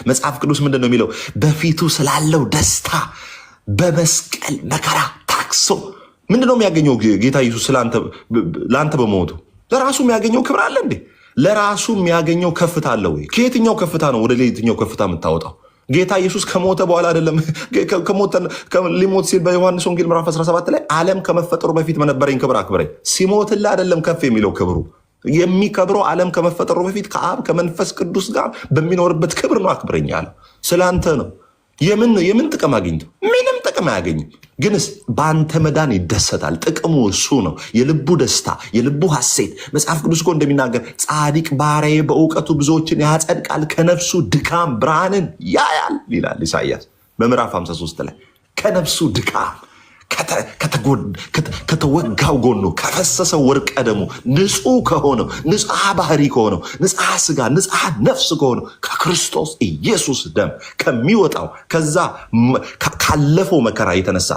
መጽሐፍ ቅዱስ ምንድን ነው የሚለው? በፊቱ ስላለው ደስታ በመስቀል መከራ ታክሶ ምንድን ነው የሚያገኘው? ጌታ ኢየሱስ ለአንተ በመሞቱ ለራሱ የሚያገኘው ክብር አለ እንዴ? ለራሱ የሚያገኘው ከፍታ አለ ወይ? ከየትኛው ከፍታ ነው ወደ የትኛው ከፍታ የምታወጣው? ጌታ ኢየሱስ ከሞተ በኋላ አይደለም ሊሞት ሲል በዮሐንስ ወንጌል ምዕራፍ 17 ላይ ዓለም ከመፈጠሩ በፊት በነበረኝ ክብር አክብረኝ። ሲሞትላ አይደለም ከፍ የሚለው ክብሩ የሚከብረው ዓለም ከመፈጠሩ በፊት ከአብ ከመንፈስ ቅዱስ ጋር በሚኖርበት ክብር ነው አክብረኝ ያለው። ስላንተ ነው። የምን ጥቅም አግኝቶ? ምንም ጥቅም አያገኝም። ግንስ በአንተ መዳን ይደሰታል። ጥቅሙ እሱ ነው። የልቡ ደስታ፣ የልቡ ሐሴት። መጽሐፍ ቅዱስ እኮ እንደሚናገር ጻድቅ ባሪያዬ በእውቀቱ ብዙዎችን ያጸድቃል፣ ከነፍሱ ድካም ብርሃንን ያያል ይላል ኢሳይያስ በምዕራፍ 53 ላይ። ከነፍሱ ድካም ከተወጋው ጎኑ ከፈሰሰው ወርቀ ደሙ ንጹህ ከሆነው ንጹህ ባህሪ ከሆነው ንጹህ ስጋ ንጹህ ነፍስ ከሆነው ከክርስቶስ ኢየሱስ ደም ከሚወጣው ከዛ ካለፈው መከራ የተነሳ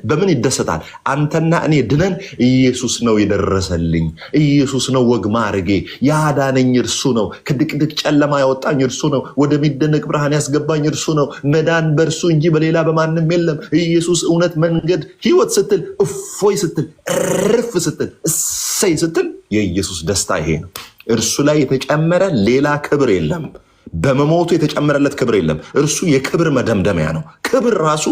በምን ይደሰታል? አንተና እኔ ድነን ኢየሱስ ነው የደረሰልኝ፣ ኢየሱስ ነው ወግ ማርጌ ያዳነኝ፣ እርሱ ነው ከድቅድቅ ጨለማ ያወጣኝ፣ እርሱ ነው ወደሚደነቅ ብርሃን ያስገባኝ፣ እርሱ ነው መዳን በእርሱ እንጂ በሌላ በማንም የለም። ኢየሱስ እውነት መንገድ ህይወት ስትል እፎይ ስትል እርፍ ስትል እሰይ ስትል የኢየሱስ ደስታ ይሄ ነው። እርሱ ላይ የተጨመረ ሌላ ክብር የለም። በመሞቱ የተጨመረለት ክብር የለም። እርሱ የክብር መደምደሚያ ነው። ክብር ራሱ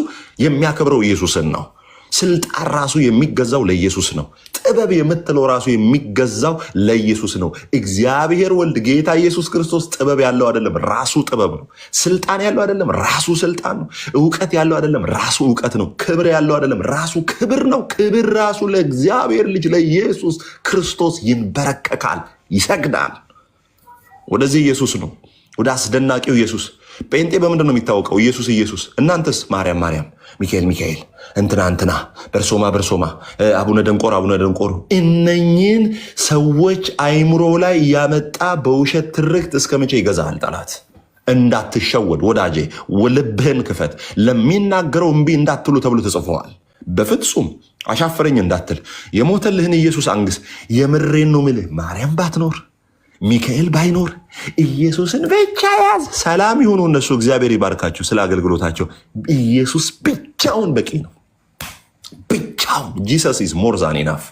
የሚያከብረው ኢየሱስን ነው። ስልጣን ራሱ የሚገዛው ለኢየሱስ ነው። ጥበብ የምትለው ራሱ የሚገዛው ለኢየሱስ ነው። እግዚአብሔር ወልድ ጌታ ኢየሱስ ክርስቶስ ጥበብ ያለው አይደለም፣ ራሱ ጥበብ ነው። ስልጣን ያለው አይደለም፣ ራሱ ስልጣን ነው። እውቀት ያለው አይደለም፣ ራሱ እውቀት ነው። ክብር ያለው አይደለም፣ ራሱ ክብር ነው። ክብር ራሱ ለእግዚአብሔር ልጅ ለኢየሱስ ክርስቶስ ይንበረከካል፣ ይሰግዳል። ወደዚህ ኢየሱስ ነው፣ ወደ አስደናቂው ኢየሱስ። ጴንጤ በምንድን ነው የሚታወቀው? ኢየሱስ። እናንተስ ማርያም ሚካኤል፣ እንትና በርሶማ፣ አቡነ ደንቆሮ። እነኝን ሰዎች አይምሮ ላይ ያመጣ በውሸት ትርክት እስከ መቼ ይገዛሃል ጠላት? እንዳትሸወድ ወዳጄ፣ ልብህን ክፈት። ለሚናገረው እምቢ እንዳትሉ ተብሎ ተጽፈዋል። በፍጹም አሻፈረኝ እንዳትል። የሞተልህን ኢየሱስ አንግስ። የምሬን ነው የምልህ። ማርያም ባትኖር ሚካኤል ባይኖር ኢየሱስን ብቻ ያዝ። ሰላም ይሁኑ እነሱ። እግዚአብሔር ይባርካቸው ስለ አገልግሎታቸው። ኢየሱስ ብቻውን በቂ ነው። ብቻውን ጂሰስ ኢዝ ሞር ዛን ኢናፍ።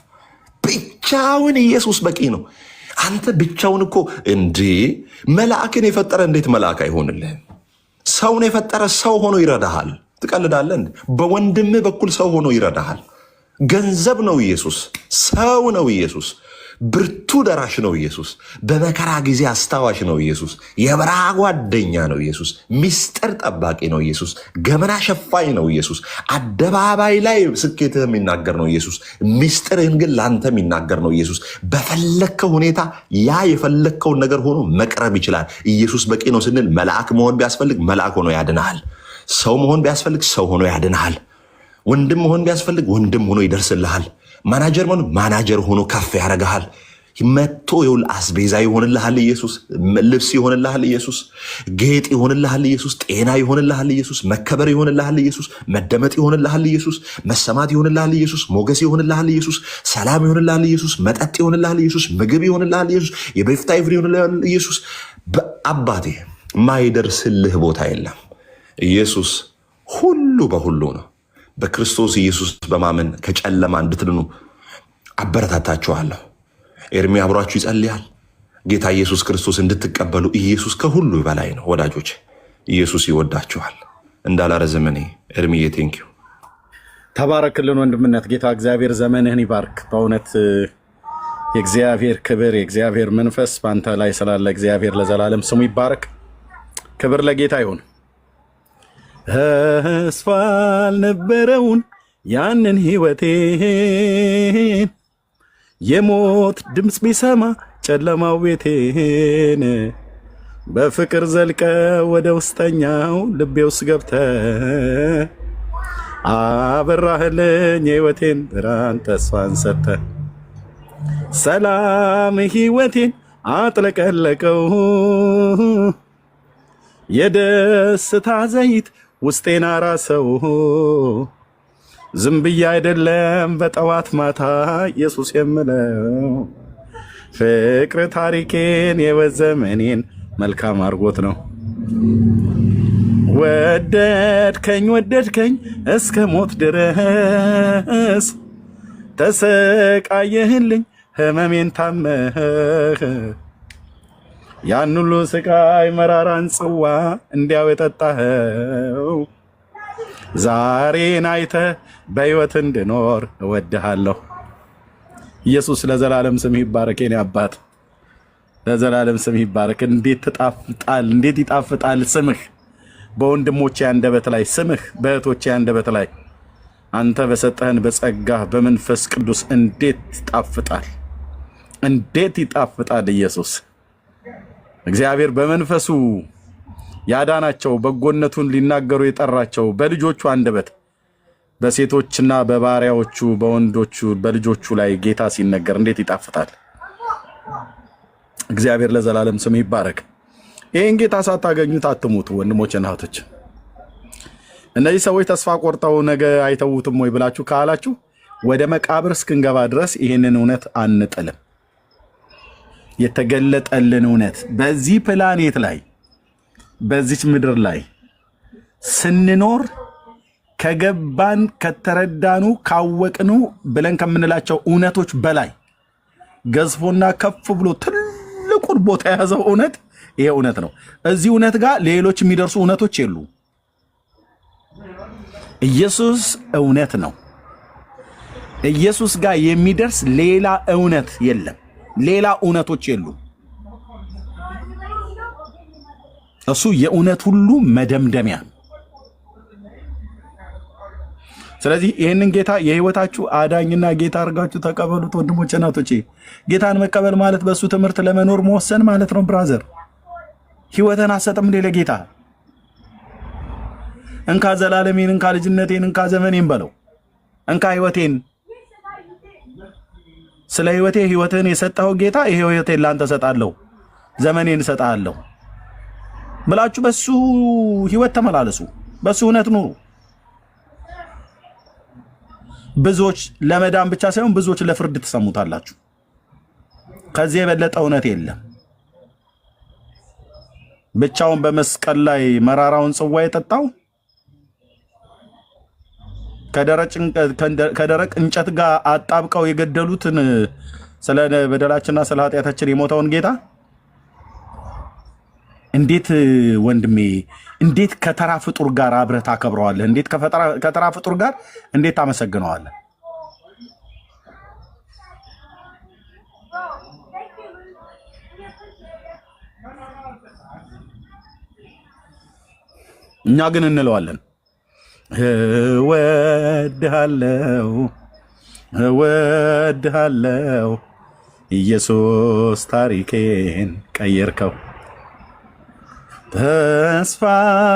ብቻውን ኢየሱስ በቂ ነው። አንተ ብቻውን እኮ እንዴ! መልአክን የፈጠረ እንዴት መልአክ አይሆንልህም? ሰውን የፈጠረ ሰው ሆኖ ይረዳሃል። ትቀልዳለህ? በወንድምህ በኩል ሰው ሆኖ ይረዳሃል። ገንዘብ ነው ኢየሱስ። ሰው ነው ኢየሱስ። ብርቱ ደራሽ ነው ኢየሱስ። በመከራ ጊዜ አስታዋሽ ነው ኢየሱስ። የበረሃ ጓደኛ ነው ኢየሱስ። ሚስጥር ጠባቂ ነው ኢየሱስ። ገመና ሸፋኝ ነው ኢየሱስ። አደባባይ ላይ ስኬትህ የሚናገር ነው ኢየሱስ። ሚስጥርህን ግን ለአንተ የሚናገር ነው ኢየሱስ። በፈለግከው ሁኔታ ያ የፈለግከውን ነገር ሆኖ መቅረብ ይችላል። ኢየሱስ በቂ ነው ስንል መልአክ መሆን ቢያስፈልግ መልአክ ሆኖ ያድንሃል። ሰው መሆን ቢያስፈልግ ሰው ሆኖ ያድንሃል። ወንድም መሆን ቢያስፈልግ ወንድም ሆኖ ይደርስልሃል። ማናጀር መሆን ማናጀር ሆኖ ከፍ ያደርግሃል። መጥቶ ይሁን አስቤዛ ይሆንልሃል ኢየሱስ። ልብስ ይሆንልሃል ኢየሱስ። ጌጥ ይሆንልሃል ኢየሱስ። ጤና ይሆንልሃል ኢየሱስ። መከበር ይሆንልሃል ኢየሱስ። መደመጥ ይሆንልሃል ኢየሱስ። መሰማት ይሆንልሃል ኢየሱስ። ሞገስ ይሆንልሃል ኢየሱስ። ሰላም ይሆንልሃል ኢየሱስ። መጠጥ ይሆንልሃል ኢየሱስ። ምግብ ይሆንልሃል ኢየሱስ። የበፍታ ይፍሪ ይሆንልሃል ኢየሱስ። በአባቴ ማይደርስልህ ቦታ የለም። ኢየሱስ ሁሉ በሁሉ ነው። በክርስቶስ ኢየሱስ በማመን ከጨለማ እንድትድኑ አበረታታችኋለሁ። ኤርሚ አብሯችሁ ይጸልያል። ጌታ ኢየሱስ ክርስቶስ እንድትቀበሉ ኢየሱስ ከሁሉ በላይ ነው። ወዳጆች ኢየሱስ ይወዳችኋል። እንዳላረዝም እኔ ኤርሚዬ ቴንኪው። ተባረክልን ወንድምነት። ጌታ እግዚአብሔር ዘመንህን ይባርክ። በእውነት የእግዚአብሔር ክብር የእግዚአብሔር መንፈስ በአንተ ላይ ስላለ እግዚአብሔር ለዘላለም ስሙ ይባረክ። ክብር ለጌታ ይሁን። ተስፋ አልነበረውን ያንን ሕይወቴን የሞት ድምፅ ቢሰማ ጨለማው ቤቴን በፍቅር ዘልቀ ወደ ውስጠኛው ልቤ ውስጥ ገብተ አበራህልኝ የሕይወቴን ብርሃን ተስፋን ሰጠ። ሰላም ሕይወቴን አጥለቀለቀው የደስታ ዘይት ውስጤን አራሰው። ዝም ብዬ አይደለም በጠዋት ማታ ኢየሱስ የምለው፣ ፍቅር ታሪኬን የሕይወት ዘመኔን መልካም አድርጎት ነው። ወደድከኝ ወደድከኝ እስከ ሞት ድረስ፣ ተሰቃየህልኝ ህመሜን ታመህ፣ ያን ሁሉ ስቃይ መራራን ጽዋ እንዲያው የጠጣኸው፣ ዛሬን አይተህ በሕይወት እንድኖር እወድሃለሁ። ኢየሱስ ለዘላለም ስምህ ይባረክ። የኔ አባት ለዘላለም ስምህ ይባረክ። እንዴት ትጣፍጣል! እንዴት ይጣፍጣል ስምህ በወንድሞቼ አንደበት ላይ፣ ስምህ በእህቶቼ አንደበት ላይ። አንተ በሰጠህን በጸጋህ በመንፈስ ቅዱስ እንዴት ይጣፍጣል! እንዴት ይጣፍጣል! ኢየሱስ እግዚአብሔር በመንፈሱ ያዳናቸው በጎነቱን ሊናገሩ የጠራቸው በልጆቹ አንደበት በሴቶችና በባሪያዎቹ በወንዶቹ በልጆቹ ላይ ጌታ ሲነገር እንዴት ይጣፍጣል! እግዚአብሔር ለዘላለም ስም ይባረክ። ይህን ጌታ ሳታገኙት አትሙቱ ወንድሞችና እህቶች። እነዚህ ሰዎች ተስፋ ቆርጠው ነገ አይተውትም ወይ ብላችሁ ካላችሁ ወደ መቃብር እስክንገባ ድረስ ይህንን እውነት አንጥልም። የተገለጠልን እውነት በዚህ ፕላኔት ላይ በዚች ምድር ላይ ስንኖር ከገባን ከተረዳኑ ካወቅኑ ብለን ከምንላቸው እውነቶች በላይ ገዝፎና ከፍ ብሎ ትልቁን ቦታ የያዘው እውነት ይሄ እውነት ነው። እዚህ እውነት ጋር ሌሎች የሚደርሱ እውነቶች የሉ። ኢየሱስ እውነት ነው። ኢየሱስ ጋር የሚደርስ ሌላ እውነት የለም። ሌላ እውነቶች የሉ። እሱ የእውነት ሁሉ መደምደሚያ ነው። ስለዚህ ይህንን ጌታ የህይወታችሁ አዳኝና ጌታ አድርጋችሁ ተቀበሉት ወንድሞቼ እናቶቼ። ጌታን መቀበል ማለት በእሱ ትምህርት ለመኖር መወሰን ማለት ነው። ብራዘር ህይወትን አሰጥም እንዴ ለጌታ? እንካ ዘላለሜን፣ እንካ ልጅነቴን፣ እንካ ዘመኔን በለው። እንካ ህይወቴን። ስለ ህይወቴ ህይወትን የሰጠው ጌታ ይሄ ህይወቴን ላንተ ሰጣለሁ፣ ዘመኔን ሰጣለሁ ብላችሁ በሱ ህይወት ተመላለሱ። በሱ እውነት ኑሩ። ብዙዎች ለመዳን ብቻ ሳይሆን ብዙዎች ለፍርድ ትሰሙታላችሁ። ከዚህ የበለጠ እውነት የለም። ብቻውን በመስቀል ላይ መራራውን ጽዋ የጠጣው ከደረቅ እንጨት ጋር አጣብቀው የገደሉትን ስለ በደላችንና ስለ ኃጢአታችን የሞተውን ጌታ እንዴት ወንድሜ እንዴት ከተራ ፍጡር ጋር አብረህ ታከብረዋለህ? እንዴት ከተራ ፍጡር ጋር እንዴት ታመሰግነዋለህ? እኛ ግን እንለዋለን እወድሃለሁ እወድሃለሁ ኢየሱስ ታሪኬን ቀየርከው። ተስፋ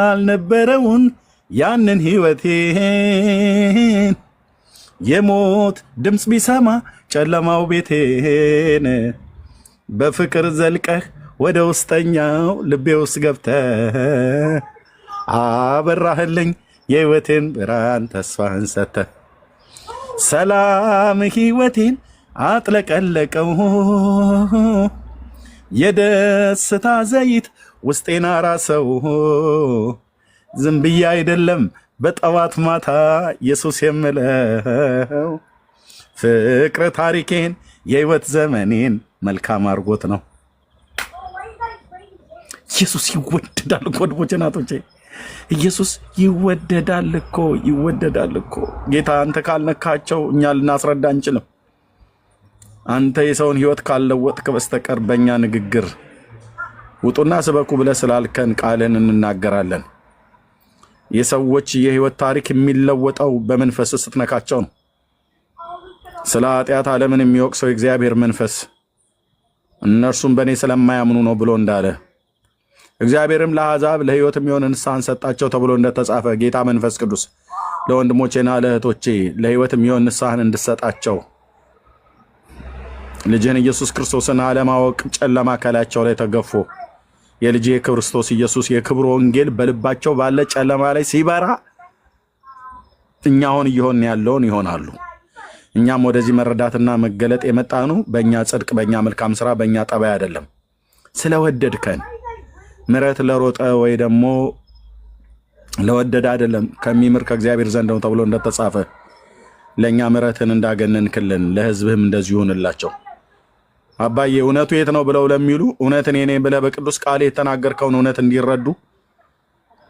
አልነበረውን ያንን ሕይወቴን የሞት ድምፅ ቢሰማ ጨለማው ቤቴን በፍቅር ዘልቀህ ወደ ውስጠኛው ልቤ ውስጥ ገብተህ አበራህልኝ የሕይወቴን ብርሃን ተስፋህን ሰጥተህ ሰላም ሕይወቴን አጥለቀለቀው የደስታ ዘይት ውስጤን አራሰው። ዝም ብዬ አይደለም በጠዋት ማታ ኢየሱስ የምለው ፍቅር ታሪኬን የሕይወት ዘመኔን መልካም አድርጎት ነው። ኢየሱስ ይወደዳል እኮ ወንድሞቼ እናቶቼ፣ ኢየሱስ ይወደዳል እኮ ይወደዳል እኮ። ጌታ አንተ ካልነካቸው እኛ ልናስረዳ አንችልም። አንተ የሰውን ሕይወት ካልለወጥክ በስተቀር በእኛ ንግግር ውጡና ስበኩ ብለህ ስላልከን ቃልን እንናገራለን። የሰዎች የሕይወት ታሪክ የሚለወጠው በመንፈስ ስትነካቸው ነው። ስለ ኃጢአት ዓለምን የሚወቅሰው የእግዚአብሔር መንፈስ እነርሱም በእኔ ስለማያምኑ ነው ብሎ እንዳለ እግዚአብሔርም ለአሕዛብ ለሕይወት የሚሆን ንስሐን ሰጣቸው ተብሎ እንደተጻፈ ጌታ መንፈስ ቅዱስ ለወንድሞቼና ለእህቶቼ ለሕይወት የሚሆን ንስሐን እንድሰጣቸው ልጅህን ኢየሱስ ክርስቶስን አለማወቅ ጨለማ ከላያቸው ላይ ተገፎ የልጅ የክርስቶስ ኢየሱስ የክብር ወንጌል በልባቸው ባለ ጨለማ ላይ ሲበራ እኛ አሁን እየሆን ያለውን ይሆናሉ። እኛም ወደዚህ መረዳትና መገለጥ የመጣኑ በእኛ ጽድቅ፣ በእኛ መልካም ስራ፣ በእኛ ጠባይ አይደለም። ስለወደድከን ምሕረት ለሮጠ ወይ ደግሞ ለወደደ አይደለም ከሚምር ከእግዚአብሔር ዘንድ ነው ተብሎ እንደተጻፈ ለእኛ ምሕረትን እንዳገነንክልን ለሕዝብህም እንደዚሁ ይሁንላቸው። አባዬ እውነቱ የት ነው ብለው ለሚሉ እውነትን የኔ ብለህ በቅዱስ ቃል የተናገርከውን እውነት እንዲረዱ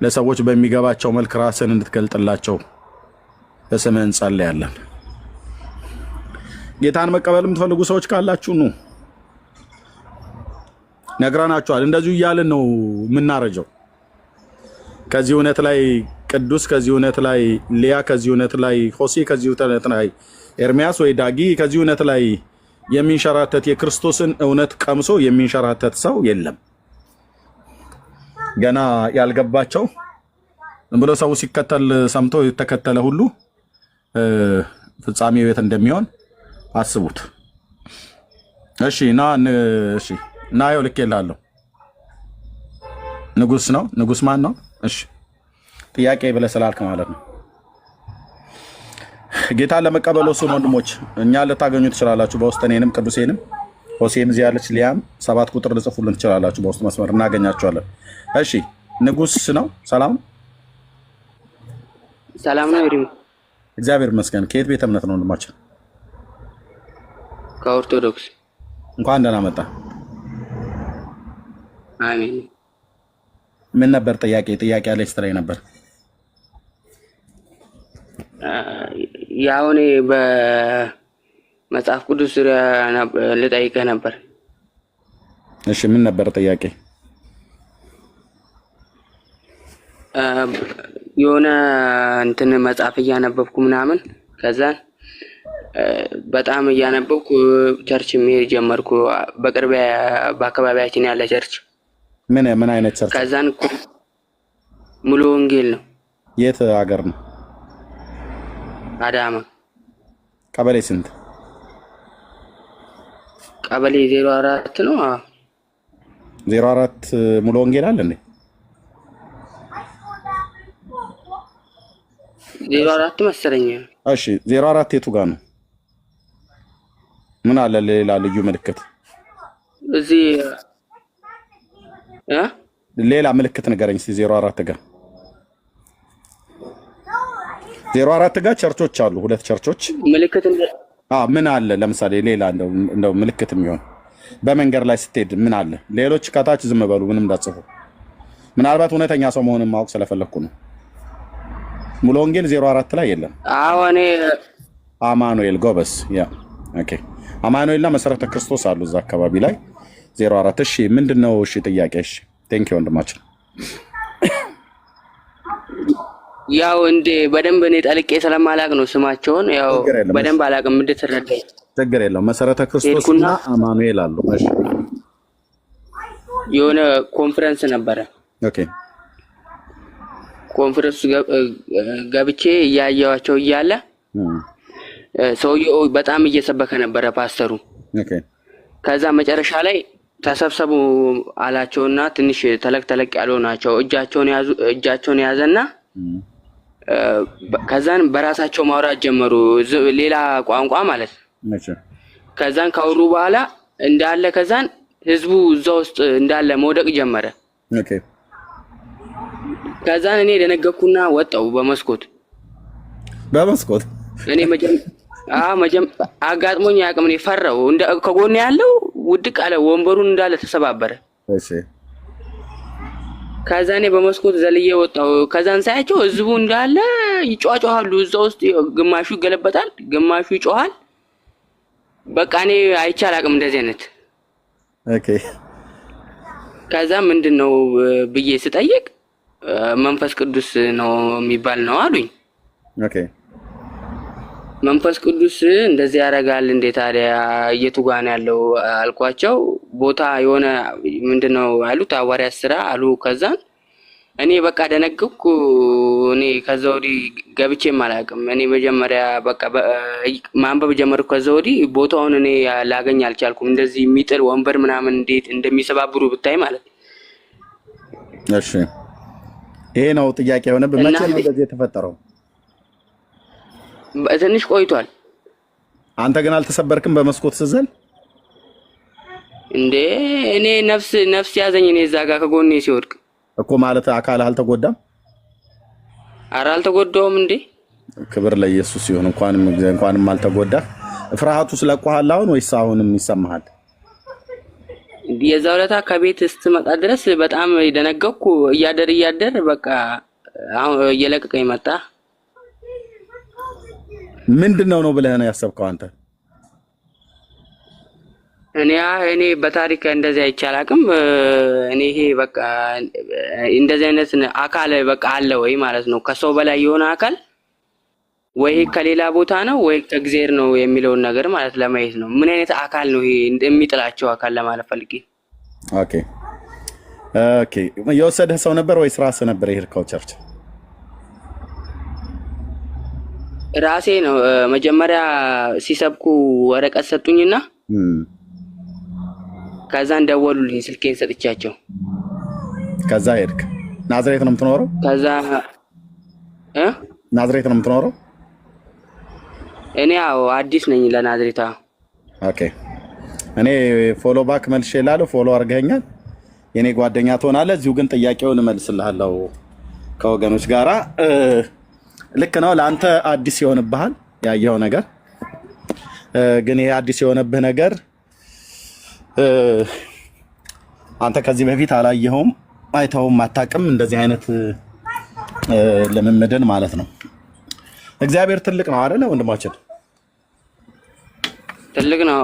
ለሰዎች በሚገባቸው መልክ ራስን እንድትገልጥላቸው በስምህ እንጸልያለን። ጌታን መቀበል የምትፈልጉ ሰዎች ካላችሁ ኑ፣ ነግረናችኋል። እንደዚሁ እያልን ነው የምናረጀው። ከዚህ እውነት ላይ ቅዱስ፣ ከዚህ እውነት ላይ ሊያ፣ ከዚህ እውነት ላይ ሆሴ፣ ከዚህ እውነት ላይ ኤርሚያስ ወይ ዳጊ፣ ከዚህ እውነት ላይ የሚንሸራተት የክርስቶስን እውነት ቀምሶ የሚንሸራተት ሰው የለም። ገና ያልገባቸው ብሎ ሰው ሲከተል ሰምቶ የተከተለ ሁሉ ፍጻሜው የት እንደሚሆን አስቡት። እሺ ና ይኸው ልኬልሃለሁ። ንጉስ ነው። ንጉስ ማን ነው? እሺ ጥያቄ ብለህ ስላልክ ማለት ነው። ጌታን ለመቀበል ወስኑ ወንድሞች፣ እኛ ልታገኙ ትችላላችሁ በውስጥ እኔንም ቅዱሴንም ሆሴም እዚህ ያለች ሊያም 7 ቁጥር ልጽፉልን ትችላላችሁ በውስጥ መስመር እናገኛችኋለን። እሺ ንጉስ ነው። ሰላም ነው። ይሪም እግዚአብሔር ይመስገን። ከየት ቤተ እምነት ነው ወንድማችን? ከኦርቶዶክስ። እንኳን ደህና መጣ። አሜን። ምን ነበር ጥያቄ ያለች ስትለኝ ነበር? ያው እኔ በመጽሐፍ ቅዱስ ዙሪያ ልጠይቅህ ነበር። እሺ ምን ነበር ጥያቄ? የሆነ እንትን መጽሐፍ እያነበብኩ ምናምን ከዛን በጣም እያነበብኩ ቸርች መሄድ ጀመርኩ። በቅርብ በአካባቢያችን ያለ ቸርች። ምን አይነት ቸርች? ከዛን ሙሉ ወንጌል ነው። የት ሀገር ነው? አዳማ። ቀበሌ ስንት? ቀበሌ 04 ነው። 04 ሙሉ ወንጌል አለ እንዴ? 04 መሰለኝ። እሺ 04 የቱ ጋር ነው? ምን አለ ሌላ ልዩ ምልክት? እዚህ ሌላ ምልክት ንገረኝ እስቲ። 04 ጋር 04 ጋር ቸርቾች አሉ፣ 2 ቸርቾች። ምልክት ምን አለ ለምሳሌ ሌላ እንደው ምልክት የሚሆን በመንገድ ላይ ስትሄድ ምን አለ? ሌሎች ከታች ዝም በሉ፣ ምንም እንዳትጽፉ። ምናልባት እውነተኛ ሰው መሆኑን ማወቅ ስለፈለኩ ነው። ሙሉ ወንጌል 04 ላይ የለም። እኔ አማኑኤል ጎበስ። ያ ኦኬ። አማኑኤልና መሰረተ ክርስቶስ አሉ እዛ አካባቢ ላይ 04። እሺ ምንድነው? እሺ ጥያቄ። እሺ ቴንክ ዩ ወንድማችን። ያው እንደ በደንብ እኔ ጠልቄ ስለማላቅ ነው ስማቸውን። ያው በደንብ አላቅም እንድትረዳኝ። ችግር የለውም። መሰረተ ክርስቶስና አማኑኤል አሉ። እሺ የሆነ ኮንፈረንስ ነበረ። ኦኬ ኮንፈረንስ ገብቼ እያየዋቸው እያለ ሰውየው በጣም እየሰበከ ነበረ ፓስተሩ። ኦኬ ከዛ መጨረሻ ላይ ተሰብሰቡ አላቸውና ትንሽ ተለቅ ያለው ናቸው። እጃቸውን ያዘና ከዛን በራሳቸው ማውራት ጀመሩ፣ ሌላ ቋንቋ ማለት ነው። ከዛን ካወሩ በኋላ እንዳለ ከዛን ህዝቡ እዛ ውስጥ እንዳለ መውደቅ ጀመረ። ኦኬ ከዛን እኔ ደነገኩና ወጣው በመስኮት እኔ አጋጥሞኝ አያውቅም። እኔ ፈራው። ከጎን ያለው ውድቅ አለ፣ ወንበሩን እንዳለ ተሰባበረ። እሺ ከዛ እኔ በመስኮት ዘልዬ ወጣው። ከዛን ሳያቸው ህዝቡ እንዳለ ይጫጫዋሉ። እዛ ውስጥ ግማሹ ይገለበጣል፣ ግማሹ ይጮሃል። በቃ እኔ አይቼ አላውቅም እንደዚህ አይነት። ኦኬ ከዛ ምንድነው ብዬ ስጠይቅ መንፈስ ቅዱስ ነው የሚባል ነው አሉኝ። ኦኬ መንፈስ ቅዱስ እንደዚህ ያደርጋል እንዴ ታዲያ? የቱ ጋር ነው ያለው አልኳቸው። ቦታ የሆነ ምንድነው አሉት፣ ሐዋርያት ሥራ አሉ። ከዛን እኔ በቃ ደነገኩ። እኔ ከዛ ወዲህ ገብቼም አላውቅም። እኔ መጀመሪያ በቃ ማንበብ ጀመርኩ። ከዛ ወዲህ ቦታውን እኔ ላገኝ አልቻልኩም። እንደዚህ የሚጥል ወንበር ምናምን እንዴት እንደሚሰባብሩ ብታይ ማለት። እሺ ይሄ ነው ጥያቄ የሆነብህ። መቼ ነው እንደዚህ የተፈጠረው? ትንሽ ቆይቷል። አንተ ግን አልተሰበርክም በመስኮት ስዘል እንዴ? እኔ ነፍስ ያዘኝ። እኔ እዛ ጋር ከጎኔ ሲወድቅ እኮ ማለት አካልህ አልተጎዳም? ኧረ አልተጎዳውም። እንዴ ክብር ለኢየሱስ ይሁን። እንኳንም አልተጎዳህ። ፍርሃቱ ስለቆሃል አሁን ወይስ አሁንም ይሰማሃል? የዛው ዕለት ከቤት ስትመጣ ድረስ በጣም ደነገኩ። እያደር በቃ አሁን እየለቀቀኝ መጣ። ምንድነው ነው ብለህ ነው ያሰብከው አንተ? እኔ በታሪክ እንደዚህ አይቻል አቅም እኔ ይሄ በቃ እንደዚህ አይነት አካል በቃ አለ ወይ ማለት ነው። ከሰው በላይ የሆነ አካል ወይ ከሌላ ቦታ ነው ወይ ከእግዚአብሔር ነው የሚለውን ነገር ማለት ለማየት ነው። ምን አይነት አካል ነው ይሄ የሚጥላቸው አካል ለማለት ፈልጌ። ኦኬ የወሰደህ ሰው ነበር ወይስ ራስህ ነበር የሄድከው ቸርች? ራሴ ነው። መጀመሪያ ሲሰብኩ ወረቀት ሰጡኝና ከዛን ደወሉልኝ ስልኬን ሰጥቻቸው። ከዛ ሄድክ? ናዝሬት ነው የምትኖረው? ከዛ ናዝሬት ነው የምትኖረው? እኔ ያው አዲስ ነኝ ለናዝሬታ። ኦኬ እኔ ፎሎ ባክ መልሼ እላለሁ። ፎሎ አድርገኸኛል፣ የኔ ጓደኛ ትሆናለህ። እዚሁ ግን ጥያቄውን እመልስልሃለሁ ከወገኖች ጋራ። ልክ ነው፣ ለአንተ አዲስ ይሆንብሃል ያየኸው ነገር። ግን ይሄ አዲስ የሆነብህ ነገር አንተ ከዚህ በፊት አላየኸውም፣ አይተኸውም አታውቅም። እንደዚህ አይነት ልምምድን ማለት ነው። እግዚአብሔር ትልቅ ነው አይደለ ወንድማችን? ትልቅ ነው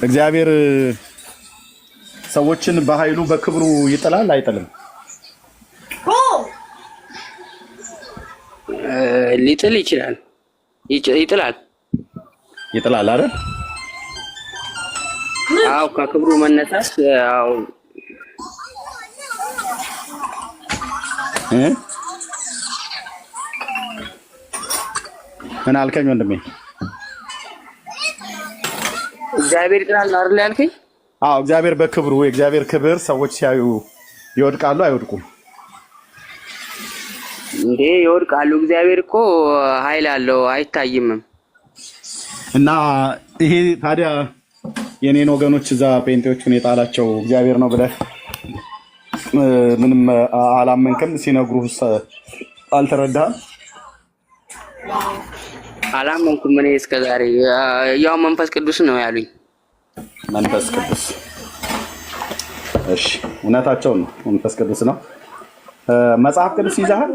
እግዚአብሔር። ሰዎችን በኃይሉ በክብሩ ይጥላል አይጥልም? ሊጥል ይችላል። ይጥላል አይደል? አው ከክብሩ መነሳት አው ምን አልከኝ ወንድሜ? እግዚአብሔር ይጥላል አይደል ያልከኝ? አው እግዚአብሔር በክብሩ የእግዚአብሔር ክብር ሰዎች ሲያዩ ይወድቃሉ አይወድቁም? እንዴ ይወድቃሉ። እግዚአብሔር እኮ ኃይል አለው አይታይም። እና ይሄ ታዲያ የኔን ወገኖች እዛ ጴንጤዎቹን የጣላቸው እግዚአብሔር ነው ብለህ ምንም አላመንክም? ሲነግሩህ አልተረዳህም? አላመንኩም። እኔ እስከዛሬ ያው መንፈስ ቅዱስ ነው ያሉኝ። መንፈስ ቅዱስ እሺ፣ እውነታቸው ነው። መንፈስ ቅዱስ ነው። መጽሐፍ ቅዱስ ይዘሃል?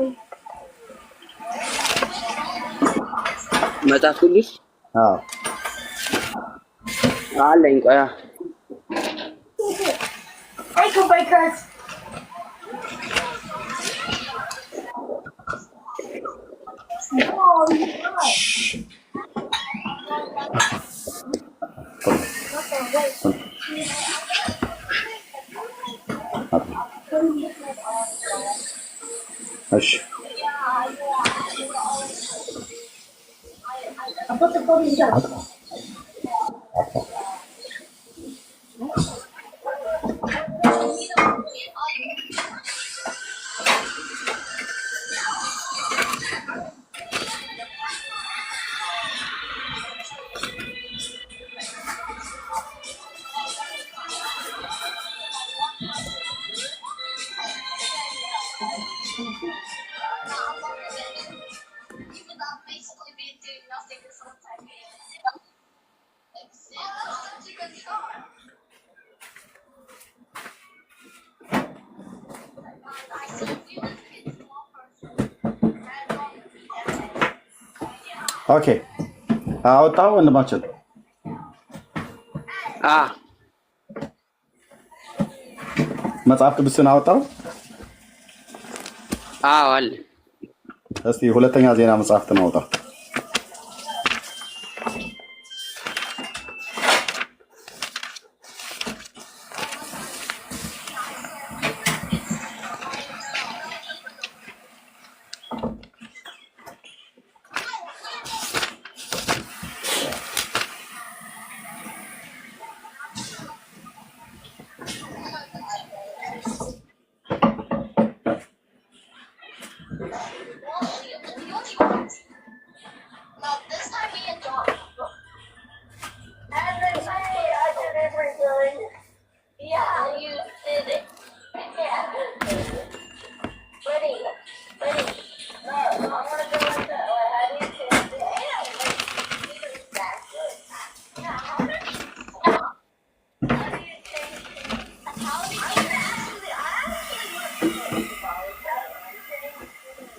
መጽሐፍ ቅዱስ አዎ አለኝ። ቆያ እሺ ኦኬ አወጣው ወንድማችን። መጽሐፍ ቅዱስን አወጣው? አዎ አለ። እስቲ ሁለተኛ ዜና መጽሐፍትን አውጣ።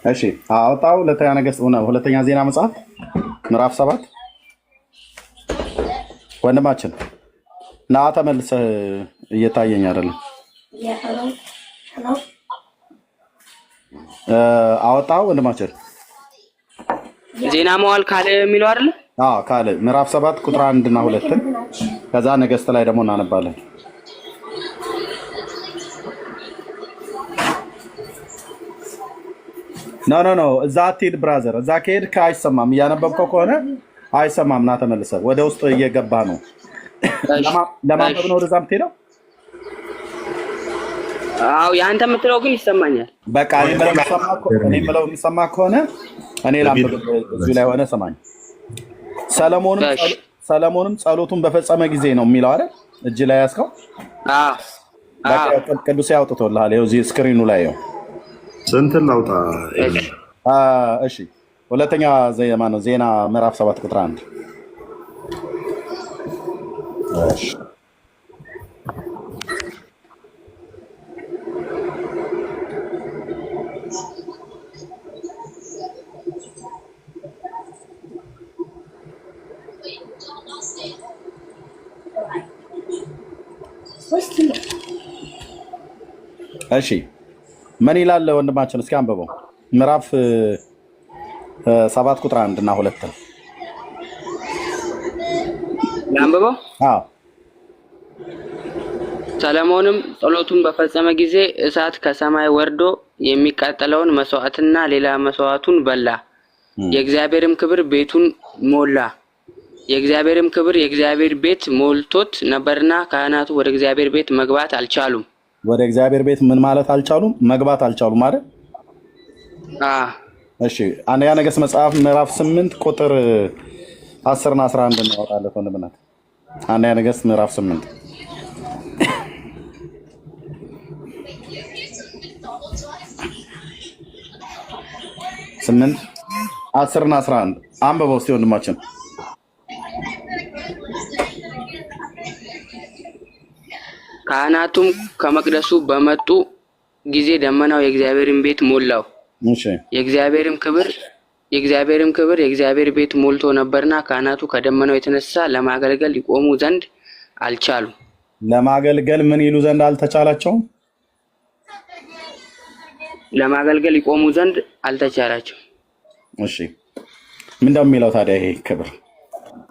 እሺ አወጣው። ሁለተኛ ዜና መጽሐፍ ምዕራፍ 7 ወንድማችን ና ተመልሰህ እየታየኝ አይደለም። አወጣው ወንድማችን ዜና መዋዕል ካለ የሚለው አይደል? ካለ ምዕራፍ 7 ቁጥር 1 እና 2 ከዛ ነገሥት ላይ ደግሞ እናነባለን። ኖ እዛ አትሄድ ብራዘር። እዛ ከሄድክ አይሰማም። እያነበብከው ከሆነ አይሰማም። ና ተመልሰህ ወደ ውስጥ እየገባ ነው። ለማንበብ ነው ወደዛ የምትሄደው? አዎ ያንተ የምትለው ግን ይሰማኛል። በቃ እኔ የምለው የሚሰማ ከሆነ እኔ ላንብብ። እዚሁ ላይ ሆነ ሰማኝ። ሰለሞንም ጸሎቱን በፈጸመ ጊዜ ነው የሚለው አይደል? እጅ ላይ ያዝከው። ቅዱስ ያውጥቶልሃል። ይኸው እዚህ ስክሪኑ ላይ ነው። ስንትን ላውጣ? እሺ ሁለተኛ ዜና ምዕራፍ 7 ቁጥር 1 እሺ ምን ይላል ወንድማችን? እስኪ አንብበው። ምዕራፍ 7 ቁጥር 1 እና 2 አንብበው። ሰለሞንም ጸሎቱን በፈጸመ ጊዜ እሳት ከሰማይ ወርዶ የሚቃጠለውን መስዋዕትና ሌላ መስዋዕቱን በላ። የእግዚአብሔርም ክብር ቤቱን ሞላ። የእግዚአብሔርም ክብር የእግዚአብሔር ቤት ሞልቶት ነበርና ካህናቱ ወደ እግዚአብሔር ቤት መግባት አልቻሉም። ወደ እግዚአብሔር ቤት ምን ማለት አልቻሉም? መግባት አልቻሉም ማለት። እሺ አንደኛ ነገሥት መጽሐፍ ምዕራፍ 8 ቁጥር 10 እና 11 እናወጣለን ወንድምናት። አንደኛ ነገሥት ምዕራፍ 8 10 እና 11 አንብበው እስቲ ወንድማችን። ካህናቱም ከመቅደሱ በመጡ ጊዜ ደመናው የእግዚአብሔርን ቤት ሞላው። የእግዚአብሔርም ክብር የእግዚአብሔር ቤት ሞልቶ ነበርና ካህናቱ ከደመናው የተነሳ ለማገልገል ይቆሙ ዘንድ አልቻሉ። ለማገልገል ምን ይሉ ዘንድ አልተቻላቸውም? ለማገልገል ይቆሙ ዘንድ አልተቻላቸው። እሺ ምንድነው የሚለው ታዲያ? ይሄ ክብር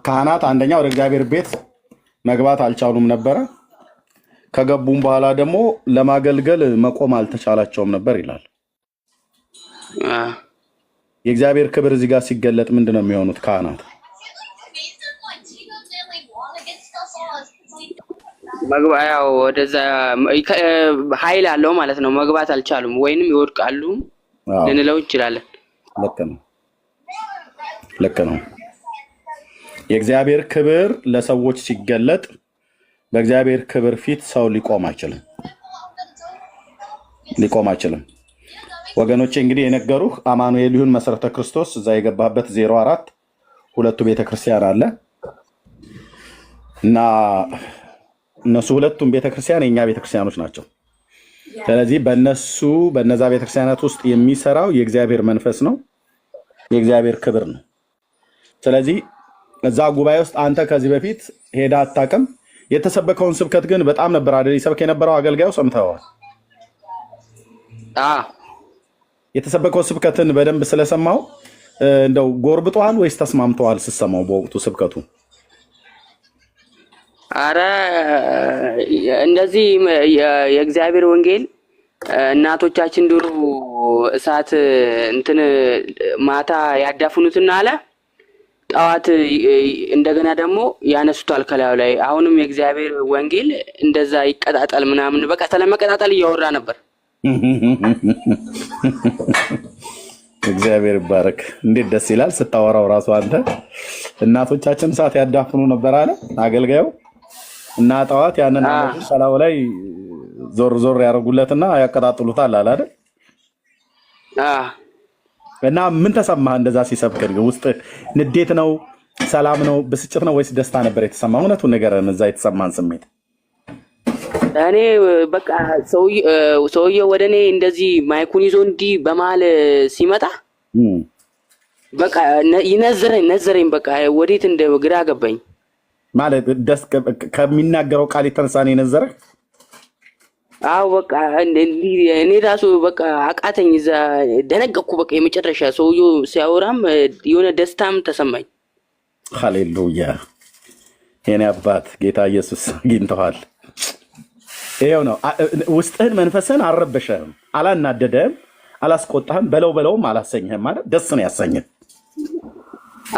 ካህናት አንደኛ ወደ እግዚአብሔር ቤት መግባት አልቻሉም ነበረ። ከገቡም በኋላ ደግሞ ለማገልገል መቆም አልተቻላቸውም ነበር ይላል። የእግዚአብሔር ክብር እዚህ ጋር ሲገለጥ ምንድነው የሚሆኑት ካህናት? መግባያው ወደዛ ኃይል አለው ማለት ነው። መግባት አልቻሉም ወይንም ይወድቃሉ ልንለው እንችላለን። ልክ ነው። የእግዚአብሔር ክብር ለሰዎች ሲገለጥ በእግዚአብሔር ክብር ፊት ሰው ሊቆም አይችልም። ወገኖቼ እንግዲህ የነገሩህ አማኑኤል ይሁን መሰረተ ክርስቶስ እዛ የገባበት 04 ሁለቱ ቤተክርስቲያን አለ እና እነሱ ሁለቱም ቤተክርስቲያን የኛ ቤተክርስቲያኖች ናቸው። ስለዚህ በነዛ ቤተክርስቲያናት ውስጥ የሚሰራው የእግዚአብሔር መንፈስ ነው፣ የእግዚአብሔር ክብር ነው። ስለዚህ እዛ ጉባኤ ውስጥ አንተ ከዚህ በፊት ሄዳ አታውቅም። የተሰበከውን ስብከት ግን በጣም ነበር አይደል ይሰብክ የነበረው? አገልጋዩ ሰምተዋል? የተሰበከው ስብከትን በደንብ ስለሰማው እንደው ጎርብጧል ወይስ ተስማምተዋል ስትሰማው በወቅቱ ስብከቱ? አረ እንደዚህ የእግዚአብሔር ወንጌል እናቶቻችን ድሮ እሳት እንትን ማታ ያዳፍኑትና አለ ጠዋት እንደገና ደግሞ ያነሱታል ከላዩ ላይ። አሁንም የእግዚአብሔር ወንጌል እንደዛ ይቀጣጣል ምናምን በቃ ስለመቀጣጣል እያወራ ነበር። እግዚአብሔር ይባረክ። እንዴት ደስ ይላል ስታወራው ራሱ አንተ። እናቶቻችን እሳት ያዳፍኑ ነበር አለ አገልጋዩ እና ጠዋት ያንን ከላዩ ላይ ዞር ዞር ያደርጉለትና ያቀጣጥሉታል አለ አይደል? እና ምን ተሰማህ እንደዛ ሲሰብክ? ውስጥ ንዴት ነው፣ ሰላም ነው፣ ብስጭት ነው ወይስ ደስታ ነበር የተሰማ? እውነቱን ንገረን፣ እዛ የተሰማን ስሜት። እኔ በቃ ሰውዬው ወደ እኔ እንደዚህ ማይኩን ይዞ እንዲህ በመሀል ሲመጣ በቃ ነዘረኝ። በቃ ወዴት እንደ ግራ ገባኝ። ማለት ደስ ከሚናገረው ቃል የተነሳ ነው የነዘረህ? አዎ በቃ እኔ ራሱ በቃ አቃተኝ። እዛ ደነገኩ። በቃ የመጨረሻ ሰውዬው ሲያወራም የሆነ ደስታም ተሰማኝ። ሃሌሉያ! የኔ አባት ጌታ ኢየሱስ አግኝተዋል። ይኸው ነው። ውስጥህን መንፈስህን አልረበሸህም፣ አላናደደህም፣ አላስቆጣህም፣ በለውም አላሰኘህም። ማለት ደስ ነው ያሰኘህ።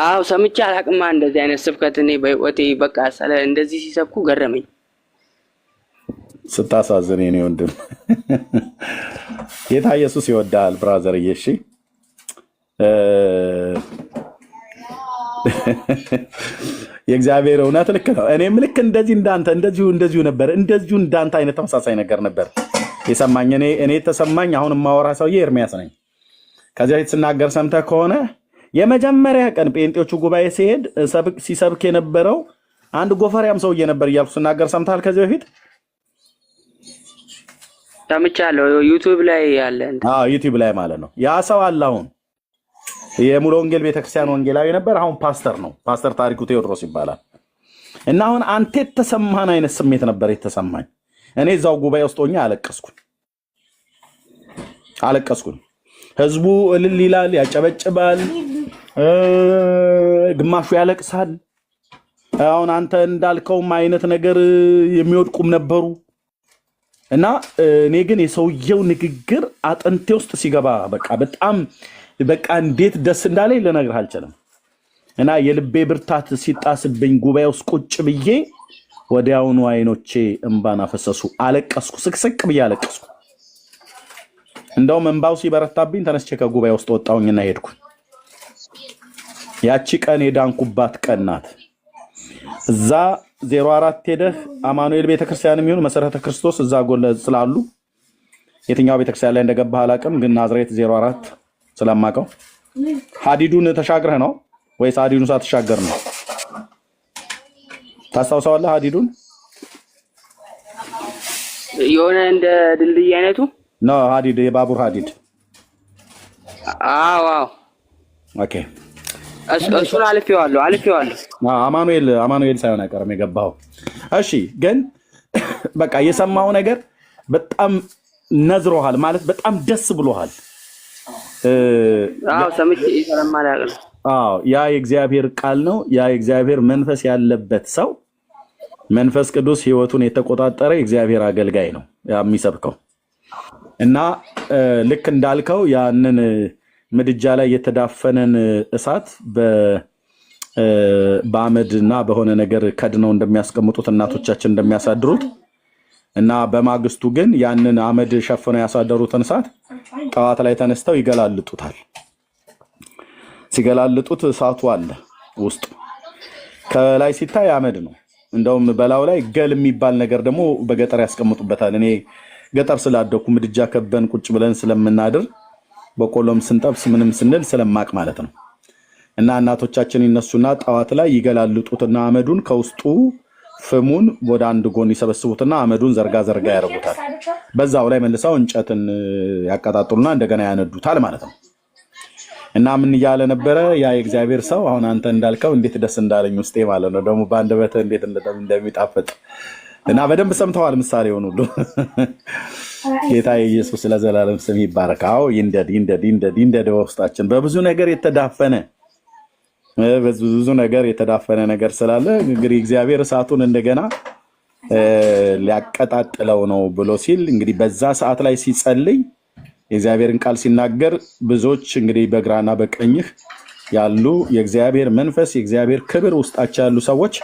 አዎ ሰምቼ አላቅማ እንደዚህ አይነት ስብከት እኔ በህይወቴ በቃ እንደዚህ ሲሰብኩ ገረመኝ። ስታሳዝን የኔ ወንድም ጌታ ኢየሱስ ይወዳል ብራዘር። እሺ የእግዚአብሔር እውነት ልክ ነው። እኔም ልክ እንደዚህ እንዳንተ እንደዚሁ ነበር። እንደዚሁ እንዳንተ አይነት ተመሳሳይ ነገር ነበር የሰማኝ። እኔ የተሰማኝ አሁን የማወራ ሰውዬ ኤርሚያስ ነኝ። ከዚያ በፊት ስናገር ሰምተህ ከሆነ የመጀመሪያ ቀን ጴንጤዎቹ ጉባኤ ሲሄድ ሲሰብክ የነበረው አንድ ጎፈሪያም ሰውዬ ነበር እያልኩ ስናገር ሰምተሃል? ከዚህ በፊት ሰምቻለሁ። ዩቲዩብ ላይ ያለ ዩቲዩብ ላይ ማለት ነው። ያ ሰው አለ አሁን የሙሉ ወንጌል ቤተክርስቲያን ወንጌላዊ ነበር። አሁን ፓስተር ነው። ፓስተር ታሪኩ ቴዎድሮስ ይባላል። እና አሁን አንተ የተሰማህን አይነት ስሜት ነበር የተሰማኝ። እኔ እዛው ጉባኤ ውስጥ ሆኜ አለቀስኩኝ። ህዝቡ እልል ይላል፣ ያጨበጭባል፣ ግማሹ ያለቅሳል። አሁን አንተ እንዳልከውም አይነት ነገር የሚወድቁም ነበሩ። እና እኔ ግን የሰውየው ንግግር አጥንቴ ውስጥ ሲገባ በቃ እንዴት ደስ እንዳለኝ ልነግርህ አልችልም። እና የልቤ ብርታት ሲጣስብኝ ጉባኤ ውስጥ ቁጭ ብዬ ወዲያውኑ አይኖቼ እንባን አፈሰሱ። አለቀስኩ፣ ስቅስቅ ብዬ አለቀስኩ። እንደውም እንባው ሲበረታብኝ ተነስቼ ከጉባኤ ውስጥ ወጣሁኝና ሄድኩ። ያቺ ቀን የዳንኩባት ቀን ናት። እዛ 04 ሄደህ አማኑኤል ቤተክርስቲያን የሚሆን መሰረተ ክርስቶስ እዛ ጎለ ስላሉ የትኛው ቤተክርስቲያን ላይ እንደገባህ አላውቅም፣ ግን ናዝሬት 04 ስለማውቀው ሀዲዱን ተሻግረህ ነው ወይስ ሀዲዱን ሳትሻገር ነው? ታስታውሰዋለህ? ሀዲዱን የሆነ እንደ ድልድይ አይነቱ ነው ሀዲድ፣ የባቡር ሀዲድ። አዎ ኦኬ፣ እሱን አልፌዋለሁ። አማኑኤል ሳይሆን አይቀርም የገባው። እሺ፣ ግን በቃ የሰማው ነገር በጣም ነዝሮሃል ማለት በጣም ደስ ብሎሃል። ሰምቼ ስለማላውቅ ነው። ያ የእግዚአብሔር ቃል ነው። ያ የእግዚአብሔር መንፈስ ያለበት ሰው መንፈስ ቅዱስ ህይወቱን የተቆጣጠረ የእግዚአብሔር አገልጋይ ነው የሚሰብከው። እና ልክ እንዳልከው ያንን ምድጃ ላይ የተዳፈነን እሳት በአመድ እና በሆነ ነገር ከድነው እንደሚያስቀምጡት እናቶቻችን እንደሚያሳድሩት እና በማግስቱ ግን ያንን አመድ ሸፍነው ያሳደሩትን እሳት ጠዋት ላይ ተነስተው ይገላልጡታል። ሲገላልጡት እሳቱ አለ ውስጡ። ከላይ ሲታይ አመድ ነው። እንደውም በላዩ ላይ ገል የሚባል ነገር ደግሞ በገጠር ያስቀምጡበታል። እኔ ገጠር ስላደኩ ምድጃ ከበን ቁጭ ብለን ስለምናድር በቆሎም ስንጠብስ ምንም ስንል ስለማቅ ማለት ነው። እና እናቶቻችን ይነሱና ጠዋት ላይ ይገላልጡትና አመዱን ከውስጡ ፍሙን ወደ አንድ ጎን ይሰበስቡትና አመዱን ዘርጋ ያደርጉታል። በዛው ላይ መልሰው እንጨትን ያቀጣጥሉና እንደገና ያነዱታል ማለት ነው። እና ምን እያለ ነበረ ያ የእግዚአብሔር ሰው? አሁን አንተ እንዳልከው እንዴት ደስ እንዳለኝ ውስጤ ማለት ነው። ደግሞ በአንደበትህ እንዴት እንደሚጣፍጥ እና በደንብ ሰምተዋል። ምሳሌውን ሁሉ ጌታ ኢየሱስ ለዘላለም ስም ይባረክ። አዎ ይንደድ በውስጣችን በብዙ ነገር የተዳፈነ ነገር ስላለ እንግዲህ እግዚአብሔር እሳቱን እንደገና ሊያቀጣጥለው ነው ብሎ ሲል እንግዲህ በዛ ሰዓት ላይ ሲጸልይ የእግዚአብሔርን ቃል ሲናገር ብዙዎች እንግዲህ በግራና በቀኝህ ያሉ የእግዚአብሔር መንፈስ የእግዚአብሔር ክብር ውስጣቸው ያሉ ሰዎች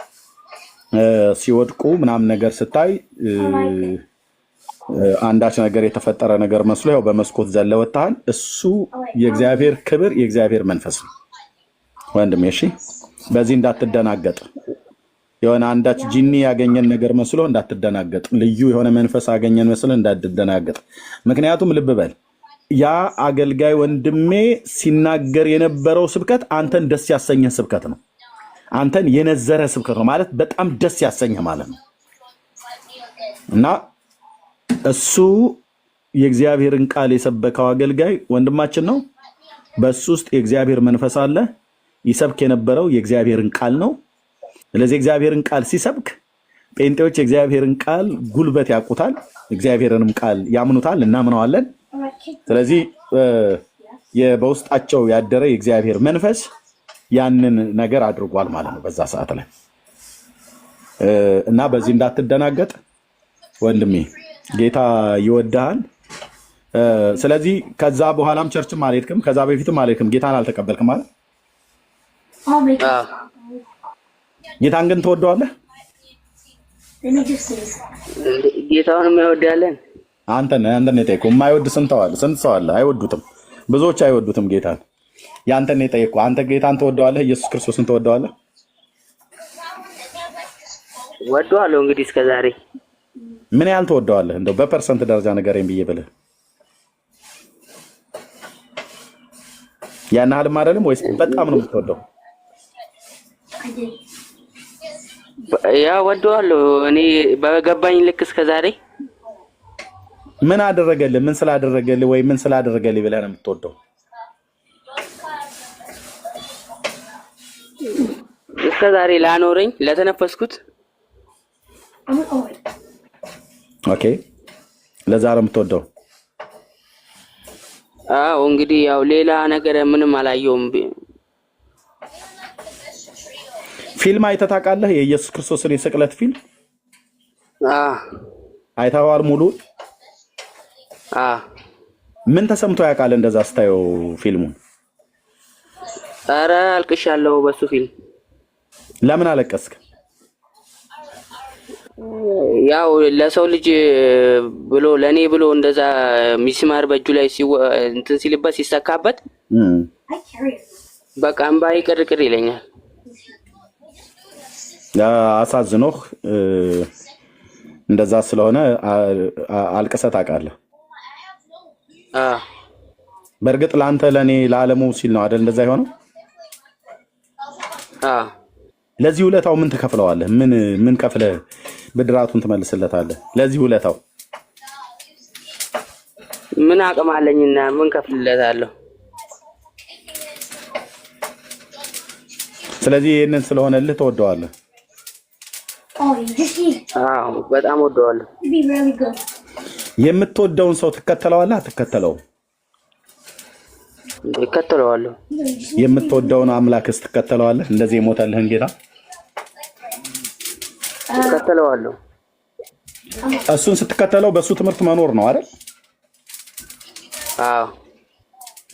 ሲወድቁ ምናምን ነገር ስታይ አንዳች ነገር የተፈጠረ ነገር መስሎ ያው በመስኮት ዘለ ወጣሃል። እሱ የእግዚአብሔር ክብር የእግዚአብሔር መንፈስ ነው ወንድሜ። እሺ፣ በዚህ እንዳትደናገጥ። የሆነ አንዳች ጂኒ ያገኘን ነገር መስሎ እንዳትደናገጥ። ልዩ የሆነ መንፈስ አገኘን መስሎ እንዳትደናገጥ። ምክንያቱም ልብ በል ያ አገልጋይ ወንድሜ ሲናገር የነበረው ስብከት አንተን ደስ ያሰኘ ስብከት ነው። አንተን የነዘረ ስብከት ነው ማለት በጣም ደስ ያሰኘ ማለት ነው። እና እሱ የእግዚአብሔርን ቃል የሰበከው አገልጋይ ወንድማችን ነው። በሱ ውስጥ የእግዚአብሔር መንፈስ አለ። ይሰብክ የነበረው የእግዚአብሔርን ቃል ነው። ስለዚህ የእግዚአብሔርን ቃል ሲሰብክ ጴንጤዎች የእግዚአብሔርን ቃል ጉልበት ያውቁታል፣ እግዚአብሔርንም ቃል ያምኑታል፣ እናምነዋለን። ስለዚህ በውስጣቸው ያደረ የእግዚአብሔር መንፈስ ያንን ነገር አድርጓል ማለት ነው በዛ ሰዓት ላይ እና በዚህ እንዳትደናገጥ ወንድሜ፣ ጌታ ይወድሃል። ስለዚህ ከዛ በኋላም ቸርችም አልሄድክም፣ ከዛ በፊትም አልሄድክም፣ ጌታን አልተቀበልክም ማለት ጌታን ግን ትወደዋለህ? ጌታውን የማይወዳለን አንተን የጠየቁ የማይወድ ስንት ሰው አለ? አይወዱትም፣ ብዙዎች አይወዱትም ጌታን። ያንተን የጠየቁ አንተ ጌታን ትወደዋለህ? ኢየሱስ ክርስቶስን ትወደዋለህ? ወደዋለሁ። እንግዲህ እስከዛሬ ምን ያህል ትወደዋለህ? እንደው በፐርሰንት ደረጃ ንገረኝ ብዬ ብልህ ያን ያህልም አይደለም ወይስ በጣም ነው የምትወደው? ያ ወደዋለሁ። እኔ በገባኝ ልክ እስከዛሬ ምን አደረገልህ? ምን ስላደረገልህ ወይ ምን ስላደረገልህ ብለህ ነው የምትወደው? እስከዛሬ ላኖረኝ ለተነፈስኩት። ኦኬ፣ ለዛ ነው የምትወደው? አዎ። እንግዲህ ያው ሌላ ነገር ምንም አላየውም። ፊልም አይተህ ታውቃለህ? የኢየሱስ ክርስቶስን የስቅለት ፊልም አይተኸዋል? ሙሉ ምን ተሰምቶ ያውቃል እንደዛ ስታየው ፊልሙን? ኧረ አልቅሻለሁ በሱ ፊልም። ለምን አለቀስክ? ያው ለሰው ልጅ ብሎ ለኔ ብሎ እንደዛ ሚስማር በእጁ ላይ እንትን ሲልበት ሲሰካበት በቃ እምባዬ ቅርቅር ይለኛል። አሳዝኖህ እንደዛ ስለሆነ አልቅሰህ ታውቃለህ? በእርግጥ ለአንተ ለኔ ለዓለሙ ሲል ነው አይደል እንደዛ የሆነው? ለዚህ ውለታው ምን ትከፍለዋለህ? ምን ከፍለህ ብድራቱን ትመልስለታለህ? ለዚህ ውለታው ምን አቅም አለኝና ምን ከፍልለታለሁ? ስለዚህ ይሄንን ስለሆነልህ ትወደዋለህ? አዎ በጣም ወደዋለሁ። የምትወደውን ሰው ትከተለዋለህ አትከተለውም? እከተለዋለሁ። የምትወደውን አምላክስ ትከተለዋለህ? እንደዚህ የሞተልህን ጌታ እከተለዋለሁ። እሱን ስትከተለው በሱ ትምህርት መኖር ነው አይደል? አዎ።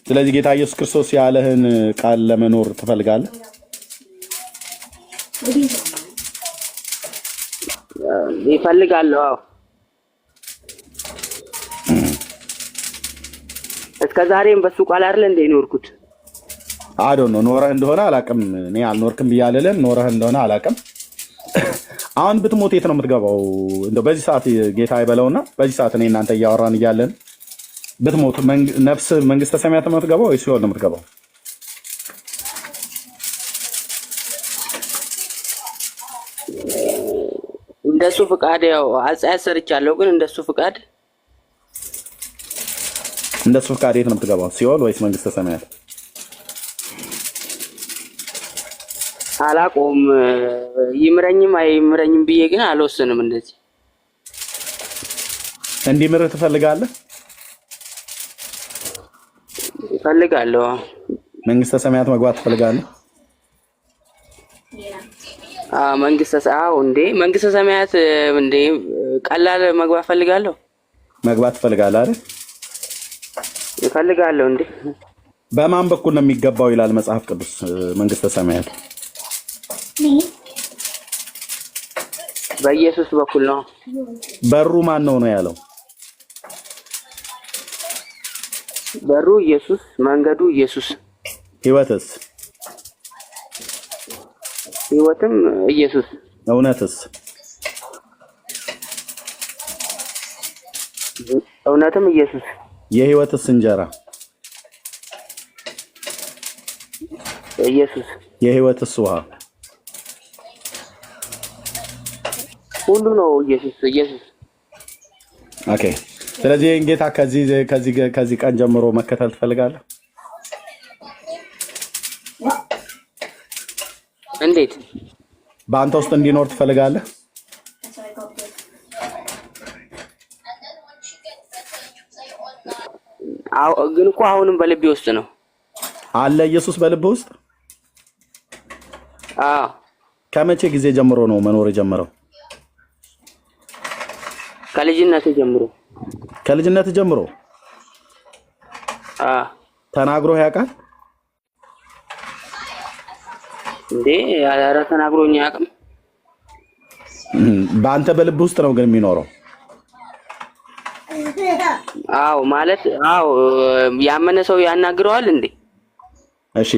ስለዚህ ጌታ ኢየሱስ ክርስቶስ ያለህን ቃል ለመኖር ትፈልጋለህ? ይፈልጋለሁ። አዎ። እስከዛሬም በሱ ቃል አይደል እንደ ኖርኩት። አዶን ነው ኖረህ እንደሆነ አላውቅም። እኔ አልኖርክም ብያለለም። ኖረህ እንደሆነ አላውቅም። አሁን ብትሞት የት ነው የምትገባው? እንደው በዚህ ሰዓት ጌታ አይበለውና በዚህ ሰዓት እኔ እናንተ እያወራን እያለን ብትሞት ነፍስ መንግስተ ሰማያት ነው የምትገባው ወይስ ሲኦል ነው የምትገባው? እንደሱ ፍቃድ ያው አጽያት ሰርቻለሁ፣ ግን እንደሱ ፍቃድ የት ነው የምትገባው? ሲኦል ወይስ መንግስተ ሰማያት? አላውቀውም። ይምረኝም አይምረኝም ብዬ ግን አልወሰንም። እንደዚህ እንዲምርህ ትፈልጋለህ? እፈልጋለሁ። መንግስተ ሰማያት መግባት ትፈልጋለህ? መንግስተ ሰማያት እንዴ ቀላል መግባት ፈልጋለሁ። መግባት ትፈልጋለህ አይደል? እፈልጋለሁ። እንዴ በማን በኩል ነው የሚገባው ይላል መጽሐፍ ቅዱስ? መንግስተ ሰማያት በኢየሱስ በኩል ነው። በሩ ማን ነው ያለው? በሩ ኢየሱስ፣ መንገዱ ኢየሱስ፣ ህይወትም ኢየሱስ፣ እውነትም ኢየሱስ፣ የህይወትስ እንጀራ ኢየሱስ፣ የህይወትስ ውሃ ሁሉ ነው ኢየሱስ። ኦኬ። ስለዚህ ይህን ጌታ ከዚህ ቀን ጀምሮ መከተል ትፈልጋለህ? እንዴት? በአንተ ውስጥ እንዲኖር ትፈልጋለህ? ግን እኮ አሁንም በልቤ ውስጥ ነው አለ ኢየሱስ በልብ ውስጥ። አዎ። ከመቼ ጊዜ ጀምሮ ነው መኖር የጀመረው? ከልጅነት ጀምሮ። ከልጅነት ጀምሮ? አዎ። ተናግሮ ያውቃል እንዴ? ኧረ ተናግሮኝ አያውቅም። በአንተ በልብ ውስጥ ነው ግን የሚኖረው? አዎ። ማለት አዎ፣ ያመነ ሰው ያናግረዋል እንዴ? እሺ፣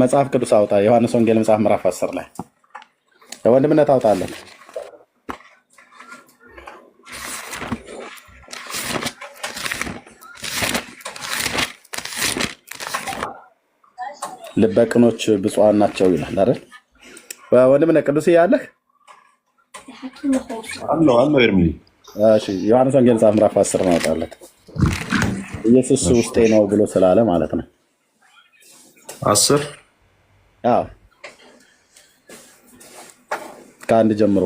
መጽሐፍ ቅዱስ አውጣ። ዮሐንስ ወንጌል መጽሐፍ ምዕራፍ 10 ላይ ወንድምነት አውጣለን። ልበቅኖች ብፁዓን ናቸው ይላል አይደል? ወንድምነት ቅዱስ ያለህ አለው ኤርሚ። እሺ፣ ዮሐንስ ወንጌል መጽሐፍ ምዕራፍ 10 ነው አውጣለት። ኢየሱስ ውስጤ ነው ብሎ ስላለ ማለት ነው። 10 አዎ፣ ከአንድ ጀምሮ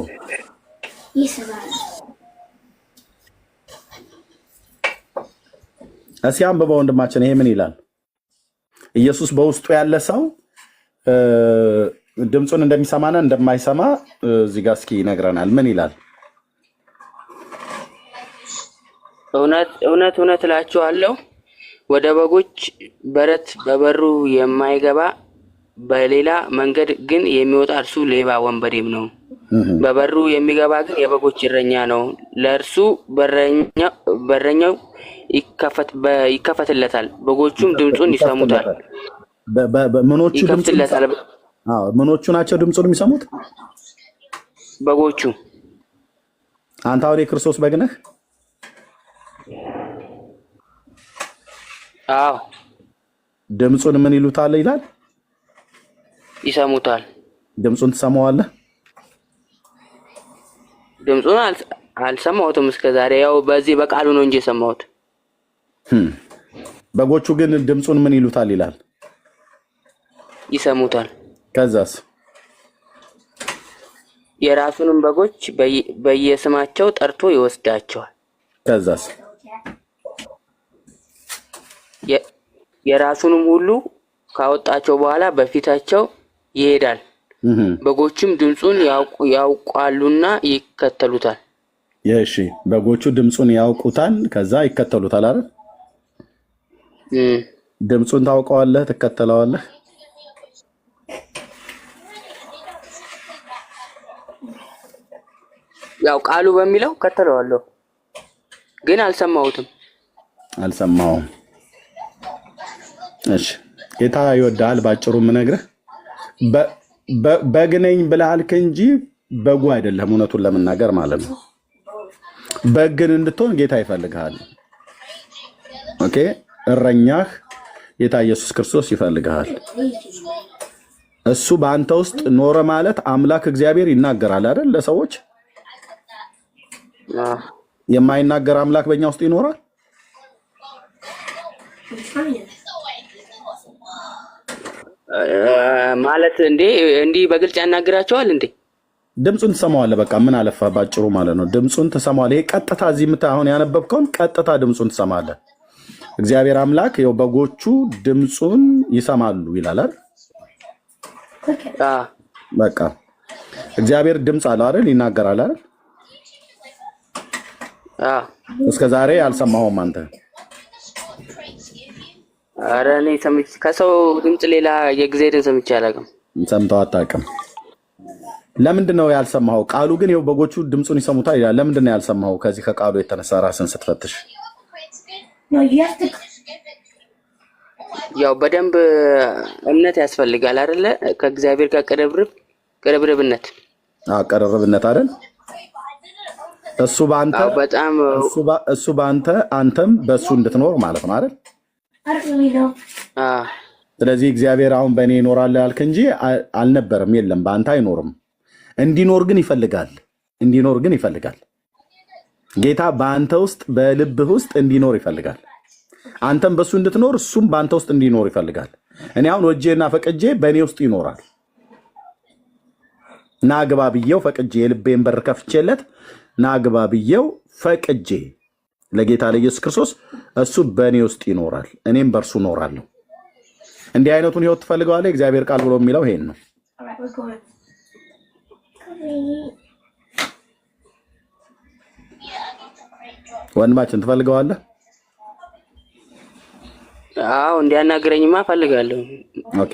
እስኪ አንብበው ወንድማችን። ይሄ ምን ይላል? ኢየሱስ በውስጡ ያለ ሰው ድምፁን እንደሚሰማና እንደማይሰማ እዚህ ጋር እስኪ ይነግረናል። ምን ይላል? እውነት እላችኋለሁ ወደ በጎች በረት በበሩ የማይገባ በሌላ መንገድ ግን የሚወጣ እርሱ ሌባ ወንበዴም ነው። በበሩ የሚገባ ግን የበጎች እረኛ ነው። ለእርሱ በረኛው ይከፈትለታል፣ በጎቹም ድምፁን ይሰሙታል። ምኖቹ ናቸው ድምፁን የሚሰሙት? በጎቹ። አንተ አሁን የክርስቶስ በግ ነህ? አዎ። ድምፁን ምን ይሉታል ይላል? ይሰሙታል። ድምፁን ትሰማዋለህ? ድምፁን አልሰማሁትም እስከዛሬ፣ ያው በዚህ በቃሉ ነው እንጂ የሰማሁት። በጎቹ ግን ድምፁን ምን ይሉታል ይላል? ይሰሙታል። ከዛስ? የራሱንም በጎች በየስማቸው ጠርቶ ይወስዳቸዋል። ከዛስ? የራሱንም ሁሉ ካወጣቸው በኋላ በፊታቸው ይሄዳል። በጎቹም ድምፁን ያውቃሉና ይከተሉታል። እሺ፣ በጎቹ ድምፁን ያውቁታል፣ ከዛ ይከተሉታል አይደል? ድምፁን ታውቀዋለህ፣ ትከተለዋለህ። ያው ቃሉ በሚለው ከተለዋለሁ፣ ግን አልሰማሁትም። አልሰማሁም። እሺ፣ ጌታ ይወዳል። ባጭሩ የምነግርህ በግ ነኝ ብለህ አልክ እንጂ በጉ አይደለም፣ እውነቱን ለመናገር ማለት ነው። በግን እንድትሆን ጌታ ይፈልግሃል። ኦኬ፣ እረኛህ ጌታ ኢየሱስ ክርስቶስ ይፈልግሃል። እሱ በአንተ ውስጥ ኖረ ማለት አምላክ እግዚአብሔር ይናገራል አይደል? ለሰዎች የማይናገር አምላክ በእኛ ውስጥ ይኖራል? ማለት እንዲህ በግልጽ ያናግራቸዋል እንዴ? ድምፁን ትሰማዋለህ። በቃ ምን አለፋ ባጭሩ ማለት ነው። ድምፁን ትሰማዋለህ። ይሄ ቀጥታ እዚህ አሁን ያነበብከውን ቀጥታ ድምፁን ትሰማለህ። እግዚአብሔር አምላክ ይኸው በጎቹ ድምፁን ይሰማሉ ይላል አይደል? በቃ እግዚአብሔር ድምፅ አለው አይደል? ይናገራል አይደል? እስከ ዛሬ አልሰማሁም አንተ? ኧረ እኔ ከሰው ድምፅ ሌላ የእግዚአብሔርን ሰምቼ አላውቅም። ሰምተው አታውቅም? ለምንድን ነው ያልሰማኸው? ቃሉ ግን ይኸው በጎቹ ድምፁን ይሰሙታል ይላል። ለምንድን ነው ያልሰማኸው? ከዚህ ከቃሉ የተነሳ ራስን ስትፈትሽ ያው በደንብ እምነት ያስፈልጋል አይደለ? ከእግዚአብሔር ጋር ቅርብርብነት አይደል? እሱ በአንተ አንተም በእሱ እንድትኖር ማለት ነው አይደል? ስለዚህ እግዚአብሔር አሁን በእኔ ይኖራል ያልክ እንጂ አልነበረም፣ የለም በአንተ አይኖርም። እንዲኖር ግን ይፈልጋል። ጌታ በአንተ ውስጥ በልብህ ውስጥ እንዲኖር ይፈልጋል። አንተም በሱ እንድትኖር እሱም በአንተ ውስጥ እንዲኖር ይፈልጋል። እኔ አሁን ወጄና ፈቅጄ በእኔ ውስጥ ይኖራል። ናግባ ብዬው ፈቅጄ የልቤን በር ከፍቼለት ናግባ ብዬው ፈቅጄ ለጌታ ለኢየሱስ ክርስቶስ እሱ በእኔ ውስጥ ይኖራል፣ እኔም በእርሱ እኖራለሁ። እንዲህ አይነቱን ህይወት ትፈልገዋለህ? እግዚአብሔር ቃል ብሎ የሚለው ይሄን ነው። ወንድማችን ትፈልገዋለህ? አዎ እንዲያናግረኝማ ፈልጋለሁ። ኦኬ።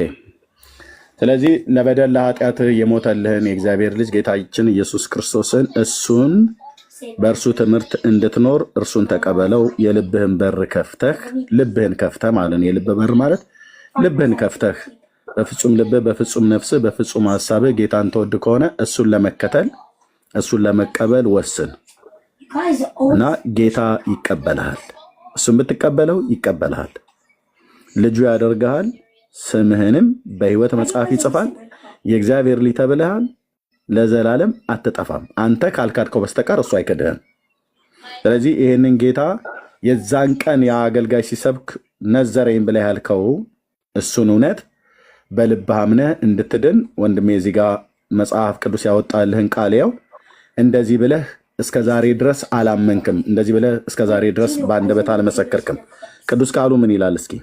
ስለዚህ ለበደል ለኃጢአት የሞተልህን የእግዚአብሔር ልጅ ጌታችን ኢየሱስ ክርስቶስን እሱን በእርሱ ትምህርት እንድትኖር እርሱን ተቀበለው። የልብህን በር ከፍተህ ልብህን ከፍተህ ማለት ነው። የልብ በር ማለት ልብህን ከፍተህ በፍጹም ልብህ፣ በፍጹም ነፍስህ፣ በፍጹም ሀሳብህ ጌታን ተወድ ከሆነ እሱን ለመከተል እሱን ለመቀበል ወስን እና ጌታ ይቀበልሃል። እሱን ብትቀበለው ይቀበልሃል፣ ልጁ ያደርግሃል፣ ስምህንም በሕይወት መጽሐፍ ይጽፋል። የእግዚአብሔር ልጅ ተብለሃል፣ ለዘላለም አትጠፋም። አንተ ካልካድከው በስተቀር እሱ አይክድህም። ስለዚህ ይህንን ጌታ የዛን ቀን የአገልጋይ ሲሰብክ ነዘረኝ ብለህ ያልከው እሱን እውነት በልብህ አምነህ እንድትድን ወንድሜ እዚህ ጋር መጽሐፍ ቅዱስ ያወጣልህን ቃል ያው እንደዚህ ብለህ እስከ ዛሬ ድረስ አላመንክም፣ እንደዚህ ብለህ እስከ ዛሬ ድረስ በአንደበት አልመሰከርክም። ቅዱስ ቃሉ ምን ይላል? እስኪ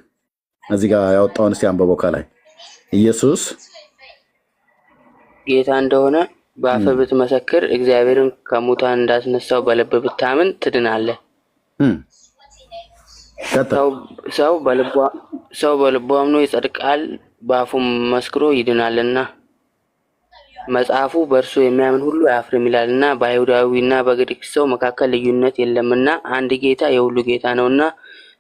እዚህ ጋር ያወጣውን እስቲ አንብበው። ከላይ ኢየሱስ ጌታ እንደሆነ በአፍህ ብትመሰክር እግዚአብሔርን ከሙታን እንዳስነሳው በልብህ ብታምን ትድናለህ። ሰው በልቡ አምኖ ይጸድቃል፣ በአፉም መስክሮ ይድናልና መጽሐፉ በእርሱ የሚያምን ሁሉ አያፍርም ይላልና። በአይሁዳዊና በግሪክ ሰው መካከል ልዩነት የለምና አንድ ጌታ የሁሉ ጌታ ነውና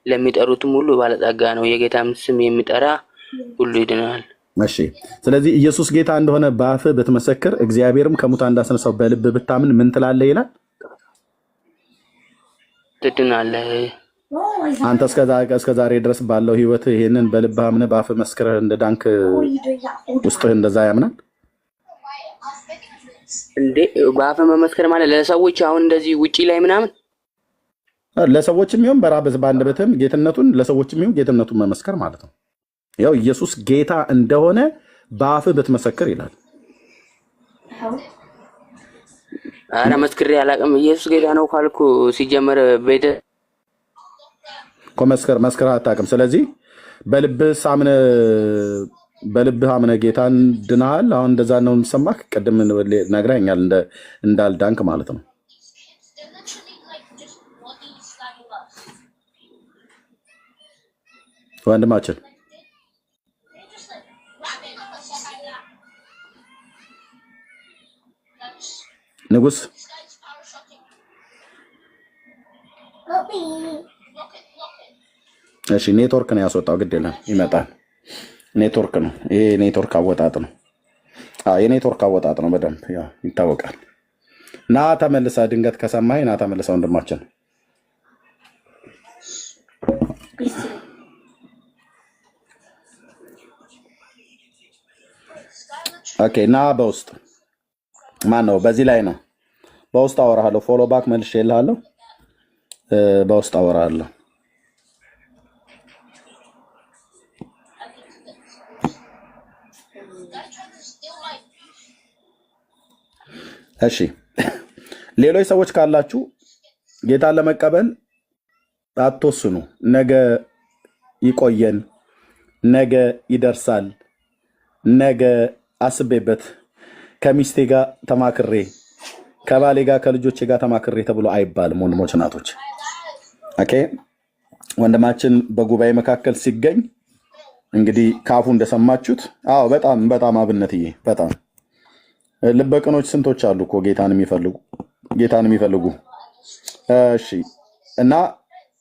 ለሚጠሩትም ሁሉ ባለጸጋ ነው። የጌታም ስም የሚጠራ ሁሉ ይድናል። እሺ፣ ስለዚህ ኢየሱስ ጌታ እንደሆነ በአፍህ ብትመሰክር እግዚአብሔርም ከሙታን እንዳስነሳው በልብህ ብታምን ምን ትላለህ ይላል? ትድናለህ። አንተ እስከ ዛሬ ድረስ ባለው ህይወት ይሄንን በልብህ አምነህ በአፍህ መስክረህ እንደዳንክ ውስጥህ እንደዛ ያምናል እንዴ? በአፍህ መመስከር ማለት ለሰዎች አሁን እንደዚህ ውጪ ላይ ምናምን ለሰዎችም ይሁን በራብህ በአንደበትህም ጌትነቱን ለሰዎችም ይሁን ጌትነቱን መመስከር ማለት ነው። ያው ኢየሱስ ጌታ እንደሆነ በአፍህ ብትመሰክር ይላል። አረ መስክሬ አላውቅም። ኢየሱስ ጌታ ነው ካልኩ ሲጀመር ቤተ መስከር አታውቅም። ስለዚህ በልብህ አምነህ ጌታን ድናሃል። አሁን እንደዛ ነው የሚሰማህ። ቅድም ነግረኸኛል እንዳልዳንክ ማለት ነው። ወንድማችን ንጉስ እሺ፣ ኔትወርክ ነው ያስወጣው። ግድ የለም ይመጣል። ኔትወርክ ነው ይሄ፣ ኔትወርክ አወጣጥ ነው። የኔትወርክ አወጣጥ ነው፣ በደንብ ያው ይታወቃል። ና ተመልሳ፣ ድንገት ከሰማኸኝ ና ተመልሳ ወንድማችን። ኦኬ፣ ና በውስጥ ማን ነው? በዚህ ላይ ነው። በውስጥ አወራለሁ። ፎሎ ባክ መልሼ እልሃለሁ። በውስጥ አወራለሁ። እሺ፣ ሌሎች ሰዎች ካላችሁ ጌታን ለመቀበል አትወስኑ። ነገ ይቆየን፣ ነገ ይደርሳል፣ ነገ አስቤበት ከሚስቴ ጋር ተማክሬ ከባሌ ጋር ከልጆቼ ጋር ተማክሬ ተብሎ አይባልም። ወንድሞች እናቶች፣ ኦኬ። ወንድማችን በጉባኤ መካከል ሲገኝ እንግዲህ ካፉ እንደሰማችሁት፣ አዎ በጣም በጣም አብነትዬ፣ በጣም ልበቅኖች ስንቶች አሉ እኮ ጌታን የሚፈልጉ። እሺ፣ እና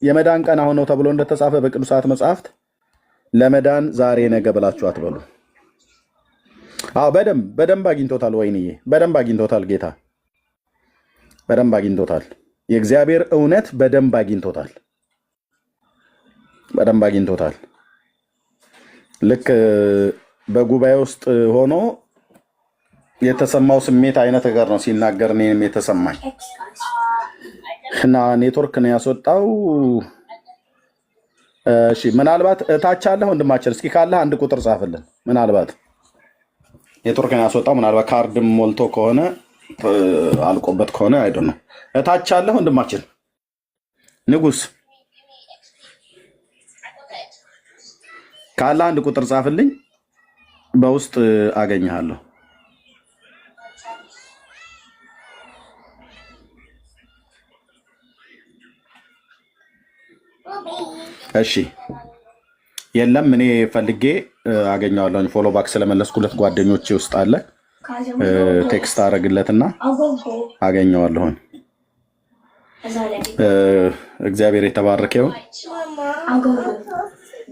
የመዳን ቀን አሁን ነው ተብሎ እንደተጻፈ በቅዱሳት መጽሐፍት ለመዳን ዛሬ ነገ ብላችሁ አትበሉ። አዎ በደንብ አግኝቶታል። ወይንዬ በደንብ አግኝቶታል። ጌታ በደንብ አግኝቶታል። የእግዚአብሔር እውነት በደንብ አግኝቶታል። በደንብ አግኝቶታል። ልክ በጉባኤ ውስጥ ሆኖ የተሰማው ስሜት አይነት ነገር ነው ሲናገር እኔም የተሰማኝ። እና ኔትወርክ ነው ያስወጣው። እሺ ምናልባት እታች አለ ወንድማችን፣ እስኪ ካለ አንድ ቁጥር ጻፍልን። ምናልባት ኔትወርክ ነው ያስወጣው። ምናልባት ካርድም ሞልቶ ከሆነ አልቆበት ከሆነ አይዶ ነው። እታች አለ ወንድማችን ንጉስ፣ ካለ አንድ ቁጥር ጻፍልኝ፣ በውስጥ አገኘሃለሁ። እሺ የለም እኔ ፈልጌ አገኘዋለሁ። ፎሎ ባክ ስለመለስኩለት ጓደኞቼ ውስጥ አለ። ቴክስት አደረግለትና አገኘዋለሁኝ። እግዚአብሔር የተባረከ ይሁን።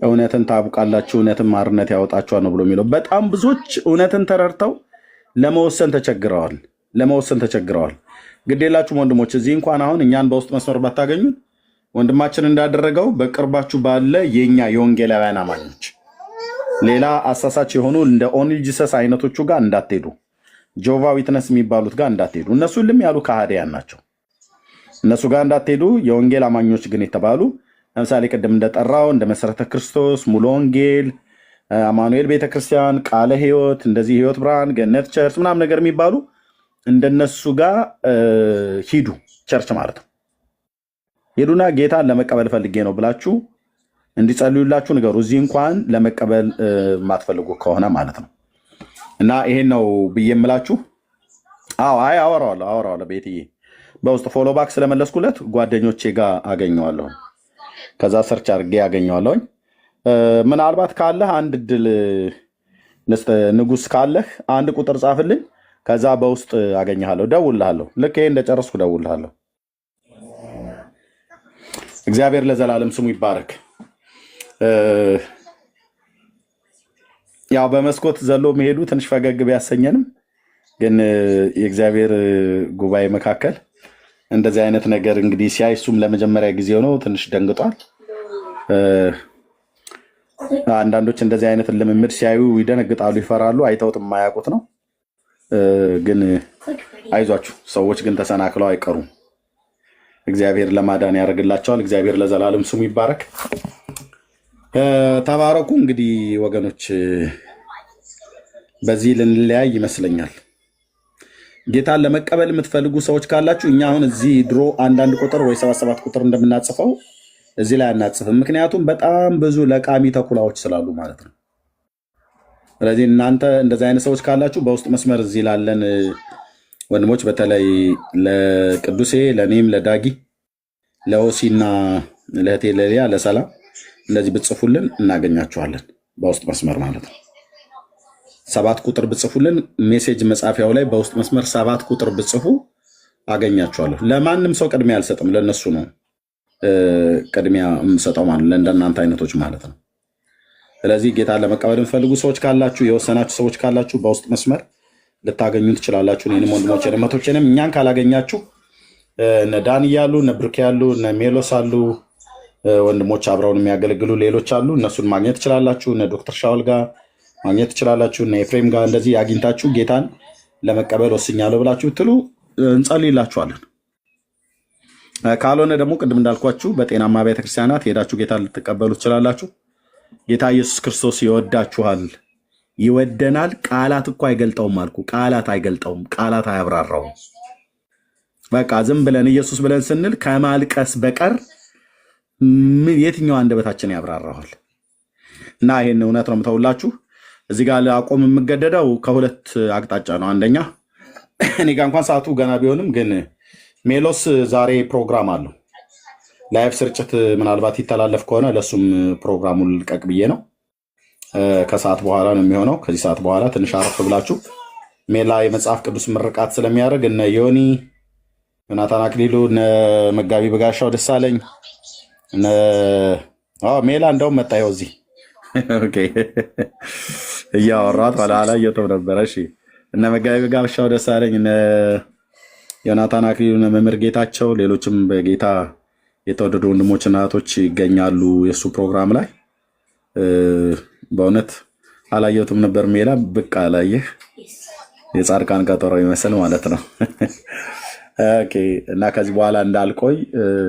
እውነትን ታውቃላችሁ እውነትን ማርነት ያወጣችኋል ነው ብሎ የሚለው። በጣም ብዙዎች እውነትን ተረድተው ለመወሰን ተቸግረዋል። ግዴላችሁም ወንድሞች፣ እዚህ እንኳን አሁን እኛን በውስጥ መስመር ባታገኙን ወንድማችን እንዳደረገው በቅርባችሁ ባለ የኛ የወንጌላውያን አማኞች ሌላ አሳሳች የሆኑ እንደ ኦንሊ ጂሰስ አይነቶቹ ጋር እንዳትሄዱ፣ ጆቫ ዊትነስ የሚባሉት ጋር እንዳትሄዱ። እነሱ ልም ያሉ ከሃዲያን ናቸው። እነሱ ጋር እንዳትሄዱ። የወንጌል አማኞች ግን የተባሉ ለምሳሌ ቅድም እንደጠራው እንደ መሰረተ ክርስቶስ፣ ሙሉ ወንጌል፣ አማኑኤል ቤተክርስቲያን፣ ቃለ ሕይወት፣ እንደዚህ ሕይወት ብርሃን፣ ገነት ቸርች ምናምን ነገር የሚባሉ እንደነሱ ጋር ሂዱ። ቸርች ማለት ነው። ሄዱና ጌታን ለመቀበል ፈልጌ ነው ብላችሁ እንዲጸልዩላችሁ ንገሩ። እዚህ እንኳን ለመቀበል የማትፈልጉ ከሆነ ማለት ነው። እና ይሄን ነው ብዬ የምላችሁ። አይ አወራዋለሁ ቤትዬ በውስጥ ፎሎ ባክ ስለመለስኩለት ጓደኞቼ ጋር አገኘዋለሁ። ከዛ ሰርች አድርጌ ያገኘዋለሁኝ። ምናልባት ካለህ አንድ እድል ንጉስ ካለህ አንድ ቁጥር ጻፍልኝ። ከዛ በውስጥ አገኘሃለሁ፣ ደውልሃለሁ። ልክ ይሄ እንደጨረስኩ ደውልሃለሁ። እግዚአብሔር ለዘላለም ስሙ ይባረክ። ያው በመስኮት ዘሎ መሄዱ ትንሽ ፈገግ ቢያሰኘንም ግን የእግዚአብሔር ጉባኤ መካከል እንደዚህ አይነት ነገር እንግዲህ ሲያይ እሱም ለመጀመሪያ ጊዜው ነው፣ ትንሽ ደንግጧል። አንዳንዶች እንደዚህ አይነት ልምምድ ሲያዩ ይደነግጣሉ፣ ይፈራሉ። አይተውት የማያውቁት ነው። ግን አይዟችሁ፣ ሰዎች ግን ተሰናክለው አይቀሩም። እግዚአብሔር ለማዳን ያደርግላቸዋል። እግዚአብሔር ለዘላለም ስሙ ይባረክ። ተባረኩ። እንግዲህ ወገኖች በዚህ ልንለያይ ይመስለኛል። ጌታን ለመቀበል የምትፈልጉ ሰዎች ካላችሁ እኛ አሁን እዚህ ድሮ አንዳንድ ቁጥር ወይ 77 ቁጥር እንደምናጽፈው እዚህ ላይ አናጽፍም። ምክንያቱም በጣም ብዙ ለቃሚ ተኩላዎች ስላሉ ማለት ነው። ስለዚህ እናንተ እንደዚህ አይነት ሰዎች ካላችሁ በውስጥ መስመር እዚህ ላለን ወንድሞች በተለይ ለቅዱሴ፣ ለኔም፣ ለዳጊ፣ ለኦሲና ለእህቴ ለሊያ፣ ለሰላም እንደዚህ ብጽፉልን እናገኛችኋለን። በውስጥ መስመር ማለት ነው። 7 ቁጥር ብጽፉልን ሜሴጅ መጻፊያው ላይ በውስጥ መስመር 7 ቁጥር ብጽፉ አገኛችኋለሁ። ለማንም ሰው ቅድሚያ አልሰጥም፣ ለነሱ ነው ቅድሚያ የምሰጠው ማለት ለእንደናንተ አይነቶች ማለት ነው። ስለዚህ ጌታን ለመቀበል የምትፈልጉ ሰዎች ካላችሁ፣ የወሰናችሁ ሰዎች ካላችሁ በውስጥ መስመር ልታገኙ ትችላላችሁ። እኔንም ወንድሞቼንም እህቶቼንም። እኛን ካላገኛችሁ እነ ዳን ያሉ፣ እነ ብሩክ ያሉ፣ እነ ሜሎስ አሉ፣ ወንድሞች አብረውን የሚያገለግሉ ሌሎች አሉ። እነሱን ማግኘት ትችላላችሁ። እነ ዶክተር ሻውል ጋር ማግኘት ትችላላችሁ። እነ ኤፍሬም ጋር እንደዚህ አግኝታችሁ ጌታን ለመቀበል ወስኛለሁ ብላችሁ ትሉ እንጸልይላችኋለን። ካልሆነ ደግሞ ቅድም እንዳልኳችሁ በጤናማ ቤተክርስቲያናት ሄዳችሁ ጌታን ልትቀበሉ ትችላላችሁ። ጌታ ኢየሱስ ክርስቶስ ይወዳችኋል፣ ይወደናል። ቃላት እኮ አይገልጠውም አልኩ። ቃላት አይገልጠውም፣ ቃላት አያብራራውም። በቃ ዝም ብለን ኢየሱስ ብለን ስንል ከማልቀስ በቀር የትኛው አንደበታችን ያብራራዋል? እና ይሄን እውነት ነው የምተውላችሁ። እዚህ ጋር ለአቆም የምገደደው ከሁለት አቅጣጫ ነው። አንደኛ እኔ ጋር እንኳን ሰዓቱ ገና ቢሆንም ግን ሜሎስ ዛሬ ፕሮግራም አለው ላይቭ ስርጭት፣ ምናልባት ይተላለፍ ከሆነ ለሱም ፕሮግራሙን ልቀቅ ብዬ ነው። ከሰዓት በኋላ ነው የሚሆነው። ከዚህ ሰዓት በኋላ ትንሽ አረፍ ብላችሁ ሜላ የመጽሐፍ ቅዱስ ምርቃት ስለሚያደርግ እነ ዮኒ፣ ዮናታን አክሊሉ፣ እነ መጋቢ በጋሻው ደሳለኝ፣ ሜላ እንደውም መጣ ይኸው እዚህ እያወራት አላየሁትም ነበረ። እሺ እነ መጋቢ በጋሻው ደሳለኝ፣ እነ ዮናታን አክሊሉ፣ እነ መምህር ጌታቸው፣ ሌሎችም በጌታ የተወደዱ ወንድሞችና እህቶች ይገኛሉ የእሱ ፕሮግራም ላይ። በእውነት አላየሁትም ነበር። ሜላ ብቅ አላየህ፣ የጻድቃን ቀጠሮ ይመስል ማለት ነው። ኦኬ። እና ከዚህ በኋላ እንዳልቆይ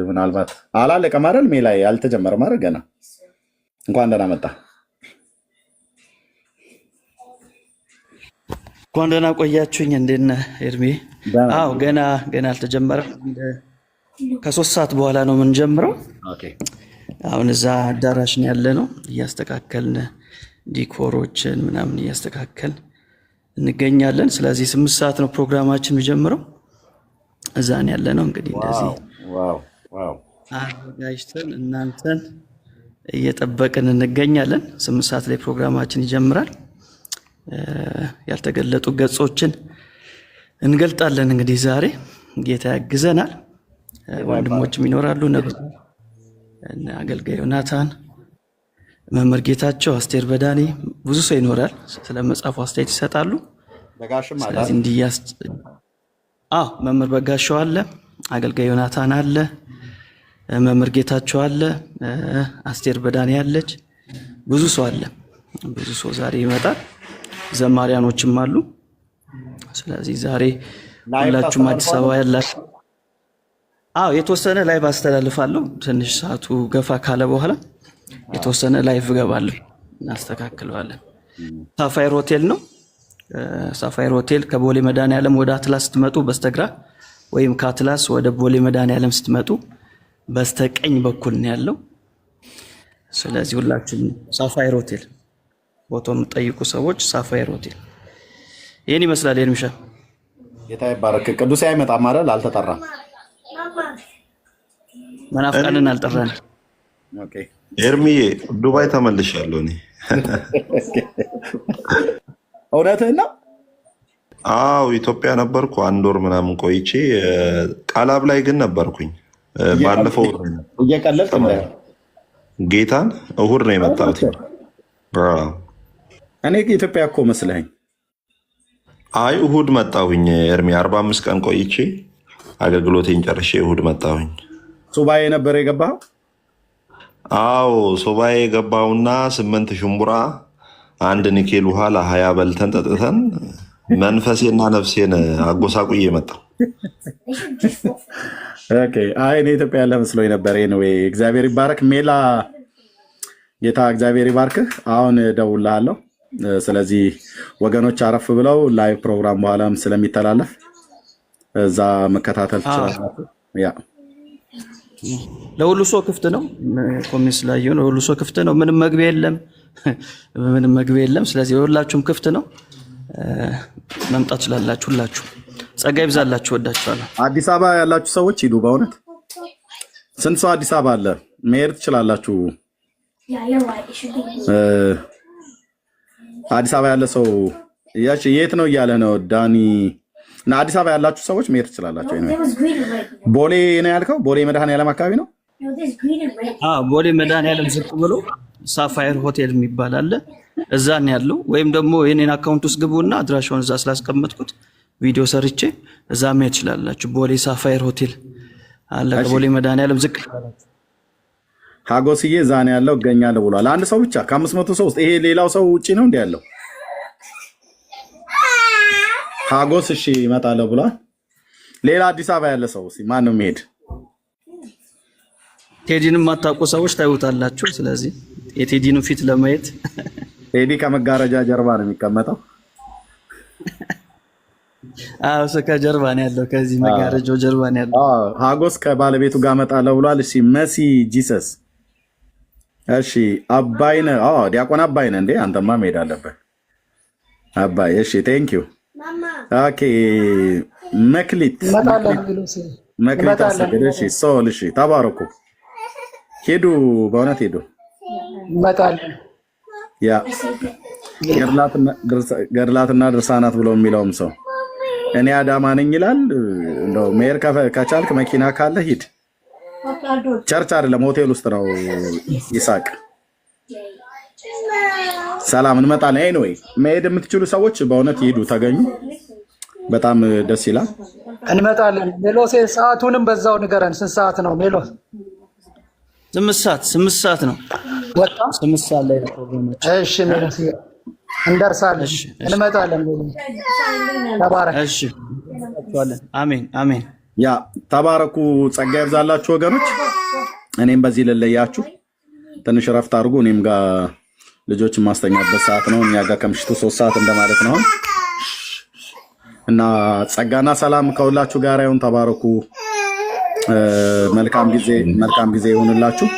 ምናልባት አላለቀም አይደል? ሜ ላይ አልተጀመረም አይደል? ገና እንኳን ደህና መጣ። እንኳን ደህና ቆያችሁኝ። እንዴት ነህ ኤርሚ? አዎ ገና አልተጀመረም። ከ3 ሰዓት በኋላ ነው የምንጀምረው። አሁን እዛ አዳራሽ ነው ያለ ነው እያስተካከልን ዲኮሮችን ምናምን እያስተካከልን እንገኛለን። ስለዚህ 8 ሰዓት ነው ፕሮግራማችን የሚጀምረው። እዛ ነው ያለ ነው። እንግዲህ እንደዚህ አዘጋጅተን እናንተን እየጠበቅን እንገኛለን። 8 ሰዓት ላይ ፕሮግራማችን ይጀምራል። ያልተገለጡ ገጾችን እንገልጣለን። እንግዲህ ዛሬ ጌታ ያግዘናል። ወንድሞችም ይኖራሉ። አገልጋይ ዮናታን፣ መምህር ጌታቸው፣ አስቴር በዳኒ፣ ብዙ ሰው ይኖራል። ስለ መጽሐፉ አስተያየት ይሰጣሉ። ስለዚህ እንዲያስ መምህር በጋሻው አለ፣ አገልጋይ ዮናታን አለ፣ መምህር ጌታቸው አለ፣ አስቴር በዳኒ አለች። ብዙ ሰው አለ። ብዙ ሰው ዛሬ ይመጣል። ዘማሪያኖችም አሉ። ስለዚህ ዛሬ ሁላችሁም አዲስ አበባ ያላችሁ የተወሰነ ላይቭ አስተላልፋለሁ። ትንሽ ሰዓቱ ገፋ ካለ በኋላ የተወሰነ ላይቭ እገባለሁ፣ እናስተካክለዋለን። ሳፋየር ሆቴል ነው። ሳፋየር ሆቴል ከቦሌ መድኃኔዓለም ወደ አትላስ ስትመጡ በስተግራ ወይም ከአትላስ ወደ ቦሌ መድኃኔዓለም ስትመጡ በስተቀኝ በኩል ነው ያለው። ስለዚህ ሁላችሁም ሳፋየር ሆቴል ቦታው የምትጠይቁ ሰዎች ሳፋየር ሆቴል ይህን ይመስላል። ኤርሚሻ ጌታ ይባረክ። ቅዱሴ አይመጣም አይደል? አልተጠራም። መናፍቃንን አልጠራን። ኤርሚዬ ዱባይ ተመልሻለሁ እኔ። እውነትህን ነው? አዎ ኢትዮጵያ ነበርኩ 1 ወር ምናምን ቆይቼ ቃላብ ላይ ግን ነበርኩኝ። ባለፈው እየቀለድክ ጌታን እሁድ ነው የመጣሁት። እኔ ኢትዮጵያ እኮ መስለኝ። አይ እሁድ መጣሁኝ ኤርሚ። 45 ቀን ቆይቼ አገልግሎቴን ጨርሼ እሁድ መጣሁኝ። ሱባኤ ነበር የገባኸው? አዎ ሱባኤ የገባውና 8 ሽምቡራ 1 ኒኬል ውሃ ለ20 በልተን ጠጥተን መንፈሴና ነፍሴን አጎሳቁዬ መጣሁ። አይ እኔ ኢትዮጵያ ያለ መስሎኝ ነበር። ኤኒዌይ እግዚአብሔር ይባረክ። ሜላ ጌታ እግዚአብሔር ይባርክህ። አሁን እደውልልሃለሁ። ስለዚህ ወገኖች አረፍ ብለው ላይቭ ፕሮግራም በኋላም ስለሚተላለፍ እዛ መከታተል ትችላላችሁ። ለሁሉ ሰው ክፍት ነው። ኮሜንት ላይ ነው። ለሁሉ ሰው ክፍት ነው። ምንም መግቢያ የለም። ስለዚህ ሁላችሁም ክፍት ነው። መምጣት ትችላላችሁ። ሁላችሁ ጸጋ ይብዛላችሁ። ወዳችኋለሁ። አዲስ አበባ ያላችሁ ሰዎች ሂዱ። በእውነት ስንት ሰው አዲስ አበባ አለ? መሄድ ትችላላችሁ። አዲስ አበባ ያለ ሰው የት ነው እያለ ነው ዳኒ። እና አዲስ አበባ ያላችሁ ሰዎች መሄድ ትችላላችሁ። ቦሌ ነው ያልከው? ቦሌ መድኃኔዓለም አካባቢ ነው። ቦሌ መድኃኔዓለም ዝቅ ብሎ ሳፋየር ሆቴል የሚባል አለ። እዛ ነው ያለው። ወይም ደግሞ የኔን አካውንት ውስጥ ግቡና አድራሻውን እዛ ስላስቀመጥኩት ቪዲዮ ሰርቼ እዛ መሄድ ትችላላችሁ። ቦሌ ሳፋየር ሆቴል አለ። ከቦሌ መድኃኔዓለም ዝቅ ሀጎስዬ እዛ ነው ያለው። እገኛለሁ ብሏል። አንድ ሰው ብቻ ከ500 ሰው ውስጥ። ይሄ ሌላው ሰው ውጪ ነው እንደ ያለው። ሀጎስ እሺ እመጣለሁ ብሏል። ሌላ አዲስ አበባ ያለ ሰው ማን ነው የሚሄድ? ቴዲንም የማታውቁ ሰዎች ታዩታላችሁ። ስለዚህ የቴዲንም ፊት ለማየት ቴዲ ከመጋረጃ ጀርባ ነው የሚቀመጠው። እሱ ከጀርባ ነው ያለው። ከዚህ መጋረጃው ጀርባ ነው ያለው። ሀጎስ ከባለቤቱ ጋር እመጣለሁ ብሏል። እሺ መሲ ጂሰስ እሺ አባይነ ዲያቆን አባይነ እንዴ አንተማ መሄድ አለበት አባይ። እሺ ቴንክ ዩ ኦኬ። መክሊት አሰገደ። እሺ ሶል እሺ ተባረኩ። ሄዱ በእውነት ሄዱ። ያ ገድላትና ድርሳናት ብሎ የሚለውም ሰው እኔ አዳማ ነኝ ይላል። እንደው መሄድ ከቻልክ መኪና ካለ ሂድ። ቸርች አይደለም ሆቴል ውስጥ ነው። ይሳቅ ሰላም እንመጣለን። ኤኒዌይ መሄድ የምትችሉ ሰዎች በእውነት ሂዱ፣ ተገኙ። በጣም ደስ ይላል። እንመጣለን። ሜሎሴ ሰዓቱንም በዛው ንገረን። ስንት ሰዓት ነው ሜሎስ? 8 ሰዓት ነው። ወጣ 8 ሰዓት ላይ ነው ፕሮግራማችን። እሺ ሜሎሴ እንደርሳለን። እንመጣለን። ተባረክ። እሺ አሜን አሜን። ያ ተባረኩ። ጸጋ ይብዛላችሁ ወገኖች። እኔም በዚህ ልለያችሁ። ትንሽ ረፍት አድርጉ። እኔም ጋር ልጆች ማስተኛበት ሰዓት ነው። እኛ ጋር ከምሽቱ 3 ሰዓት እንደማለት ነው እና ጸጋና ሰላም ከሁላችሁ ጋር ይሁን። ተባረኩ። መልካም ጊዜ ይሁንላችሁ።